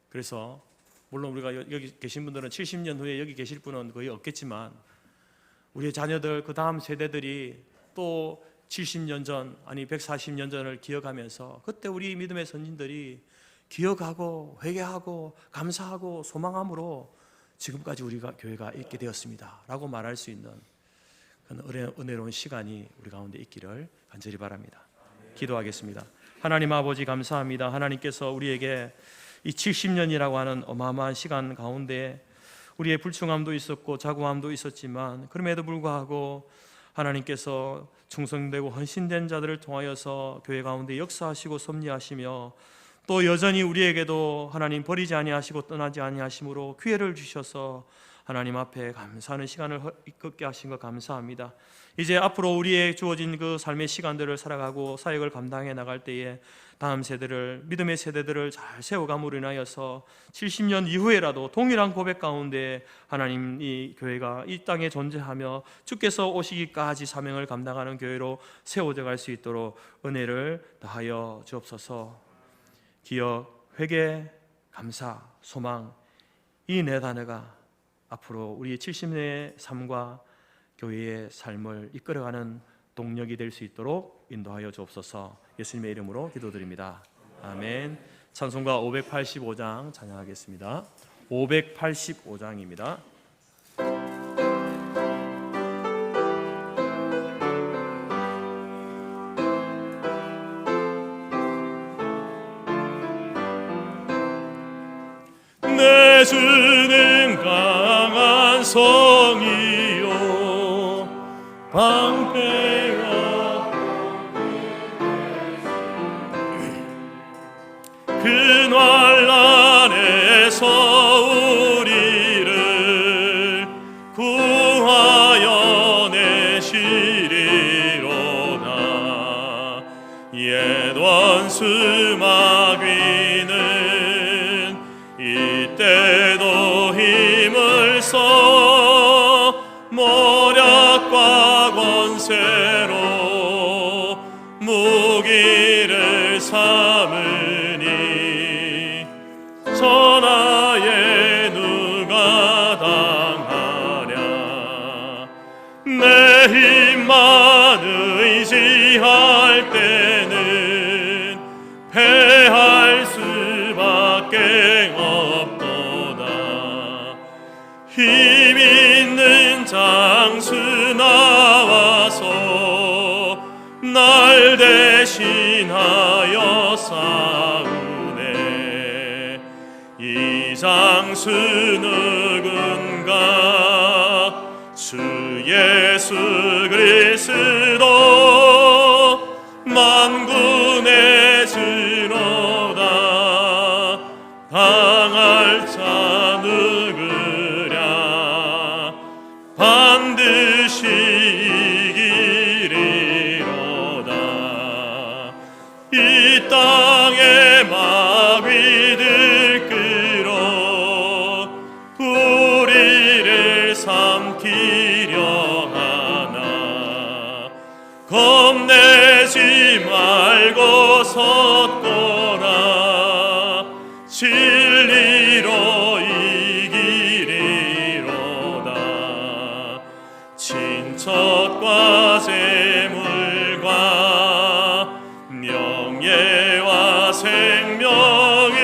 그래서 물론 우리가 여기 계신 분들은 70년 후에 여기 계실 분은 거의 없겠지만 우리의 자녀들 그 다음 세대들이 또 70년 전 아니 140년 전을 기억하면서 그때 우리 믿음의 선진들이 기억하고 회개하고 감사하고 소망함으로 지금까지 우리가 교회가 있게 되었습니다 라고 말할 수 있는 그런 은혜로운 시간이 우리 가운데 있기를 간절히 바랍니다. 기도하겠습니다. 하나님 아버지 감사합니다. 하나님께서 우리에게 이 70년이라고 하는 어마어마한 시간 가운데 우리의 불충함도 있었고 자고함도 있었지만 그럼에도 불구하고 하나님께서 충성되고 헌신된 자들을 통하여서 교회 가운데 역사하시고 섭리하시며 또 여전히 우리에게도 하나님 버리지 아니하시고 떠나지 아니하심으로 기회를 주셔서 하나님 앞에 감사하는 시간을 갖게 하신 것 감사합니다. 이제 앞으로 우리의 주어진 그 삶의 시간들을 살아가고 사역을 감당해 나갈 때에 다음 세대를 믿음의 세대들을 잘 세워감으로 인하여서 70년 이후에라도 동일한 고백 가운데 하나님 이 교회가 이 땅에 존재하며 주께서 오시기까지 사명을 감당하는 교회로 세워져 갈 수 있도록 은혜를 다하여 주옵소서. 기억, 회개, 감사, 소망 이 네 단어가 앞으로 우리 70년의 삶과 교회의 삶을 이끌어가는 동력이 될 수 있도록 인도하여 주옵소서. 예수님의 이름으로 기도드립니다. 아멘. 찬송가 585장 찬양하겠습니다. 585장입니다. 내 주는 강한 성이요 방패가 그 난란에서 우리를 구하여 내시리로다. 옛 원수 마귀는 이때도 힘을 써 모략과 권세로 무기를 삼으니 천하에 누가 당하랴. 내 힘만 의지할 때는 패할 수밖에 없도다. 힘 있는 장수 나와서 날 대신하여 싸우네. 이 장수 누군가 주 예수 그리스도 만군의 주로다. 당할 자 누구랴. 반드시 이기리로다. 이 땅의 마귀들 끌어 우리를 삼키려 하나. 겁내지 말고 섰거라. 진리로 이기리로다. 친척과 재물과 명예와 생명을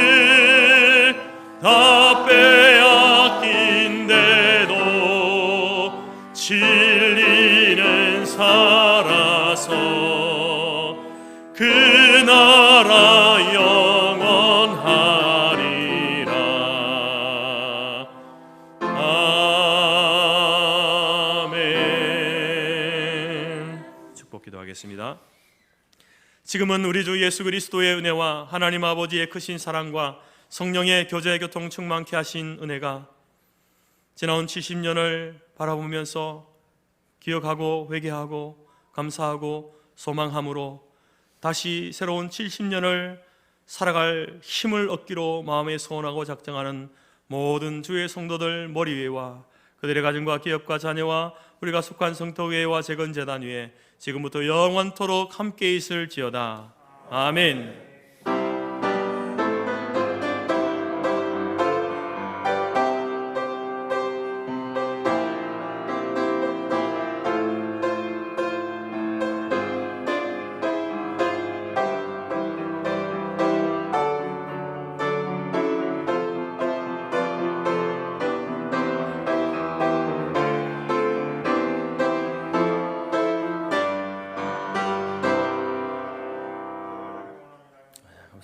다 빼앗긴데도 진리는 살아서 그 나라 영원하리라. 아멘. 축복 기도하겠습니다. 지금은 우리 주 예수 그리스도의 은혜와 하나님 아버지의 크신 사랑과 성령의 교제 교통 충만케 하신 은혜가 지나온 70년을 바라보면서 기억하고 회개하고 감사하고 소망함으로 다시 새로운 70년을 살아갈 힘을 얻기로 마음에 소원하고 작정하는 모든 주의 성도들 머리 위에와 그들의 가정과 기업과 자녀와 우리가 속한 성토교회와 재건재단 위에 지금부터 영원토록 함께 있을지어다. 아멘.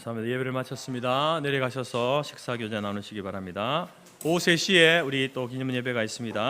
감사합니다. 예배를 마쳤습니다. 내려가셔서 식사 교제 나누시기 바랍니다. 오후 3시에 우리 또 기념 예배가 있습니다.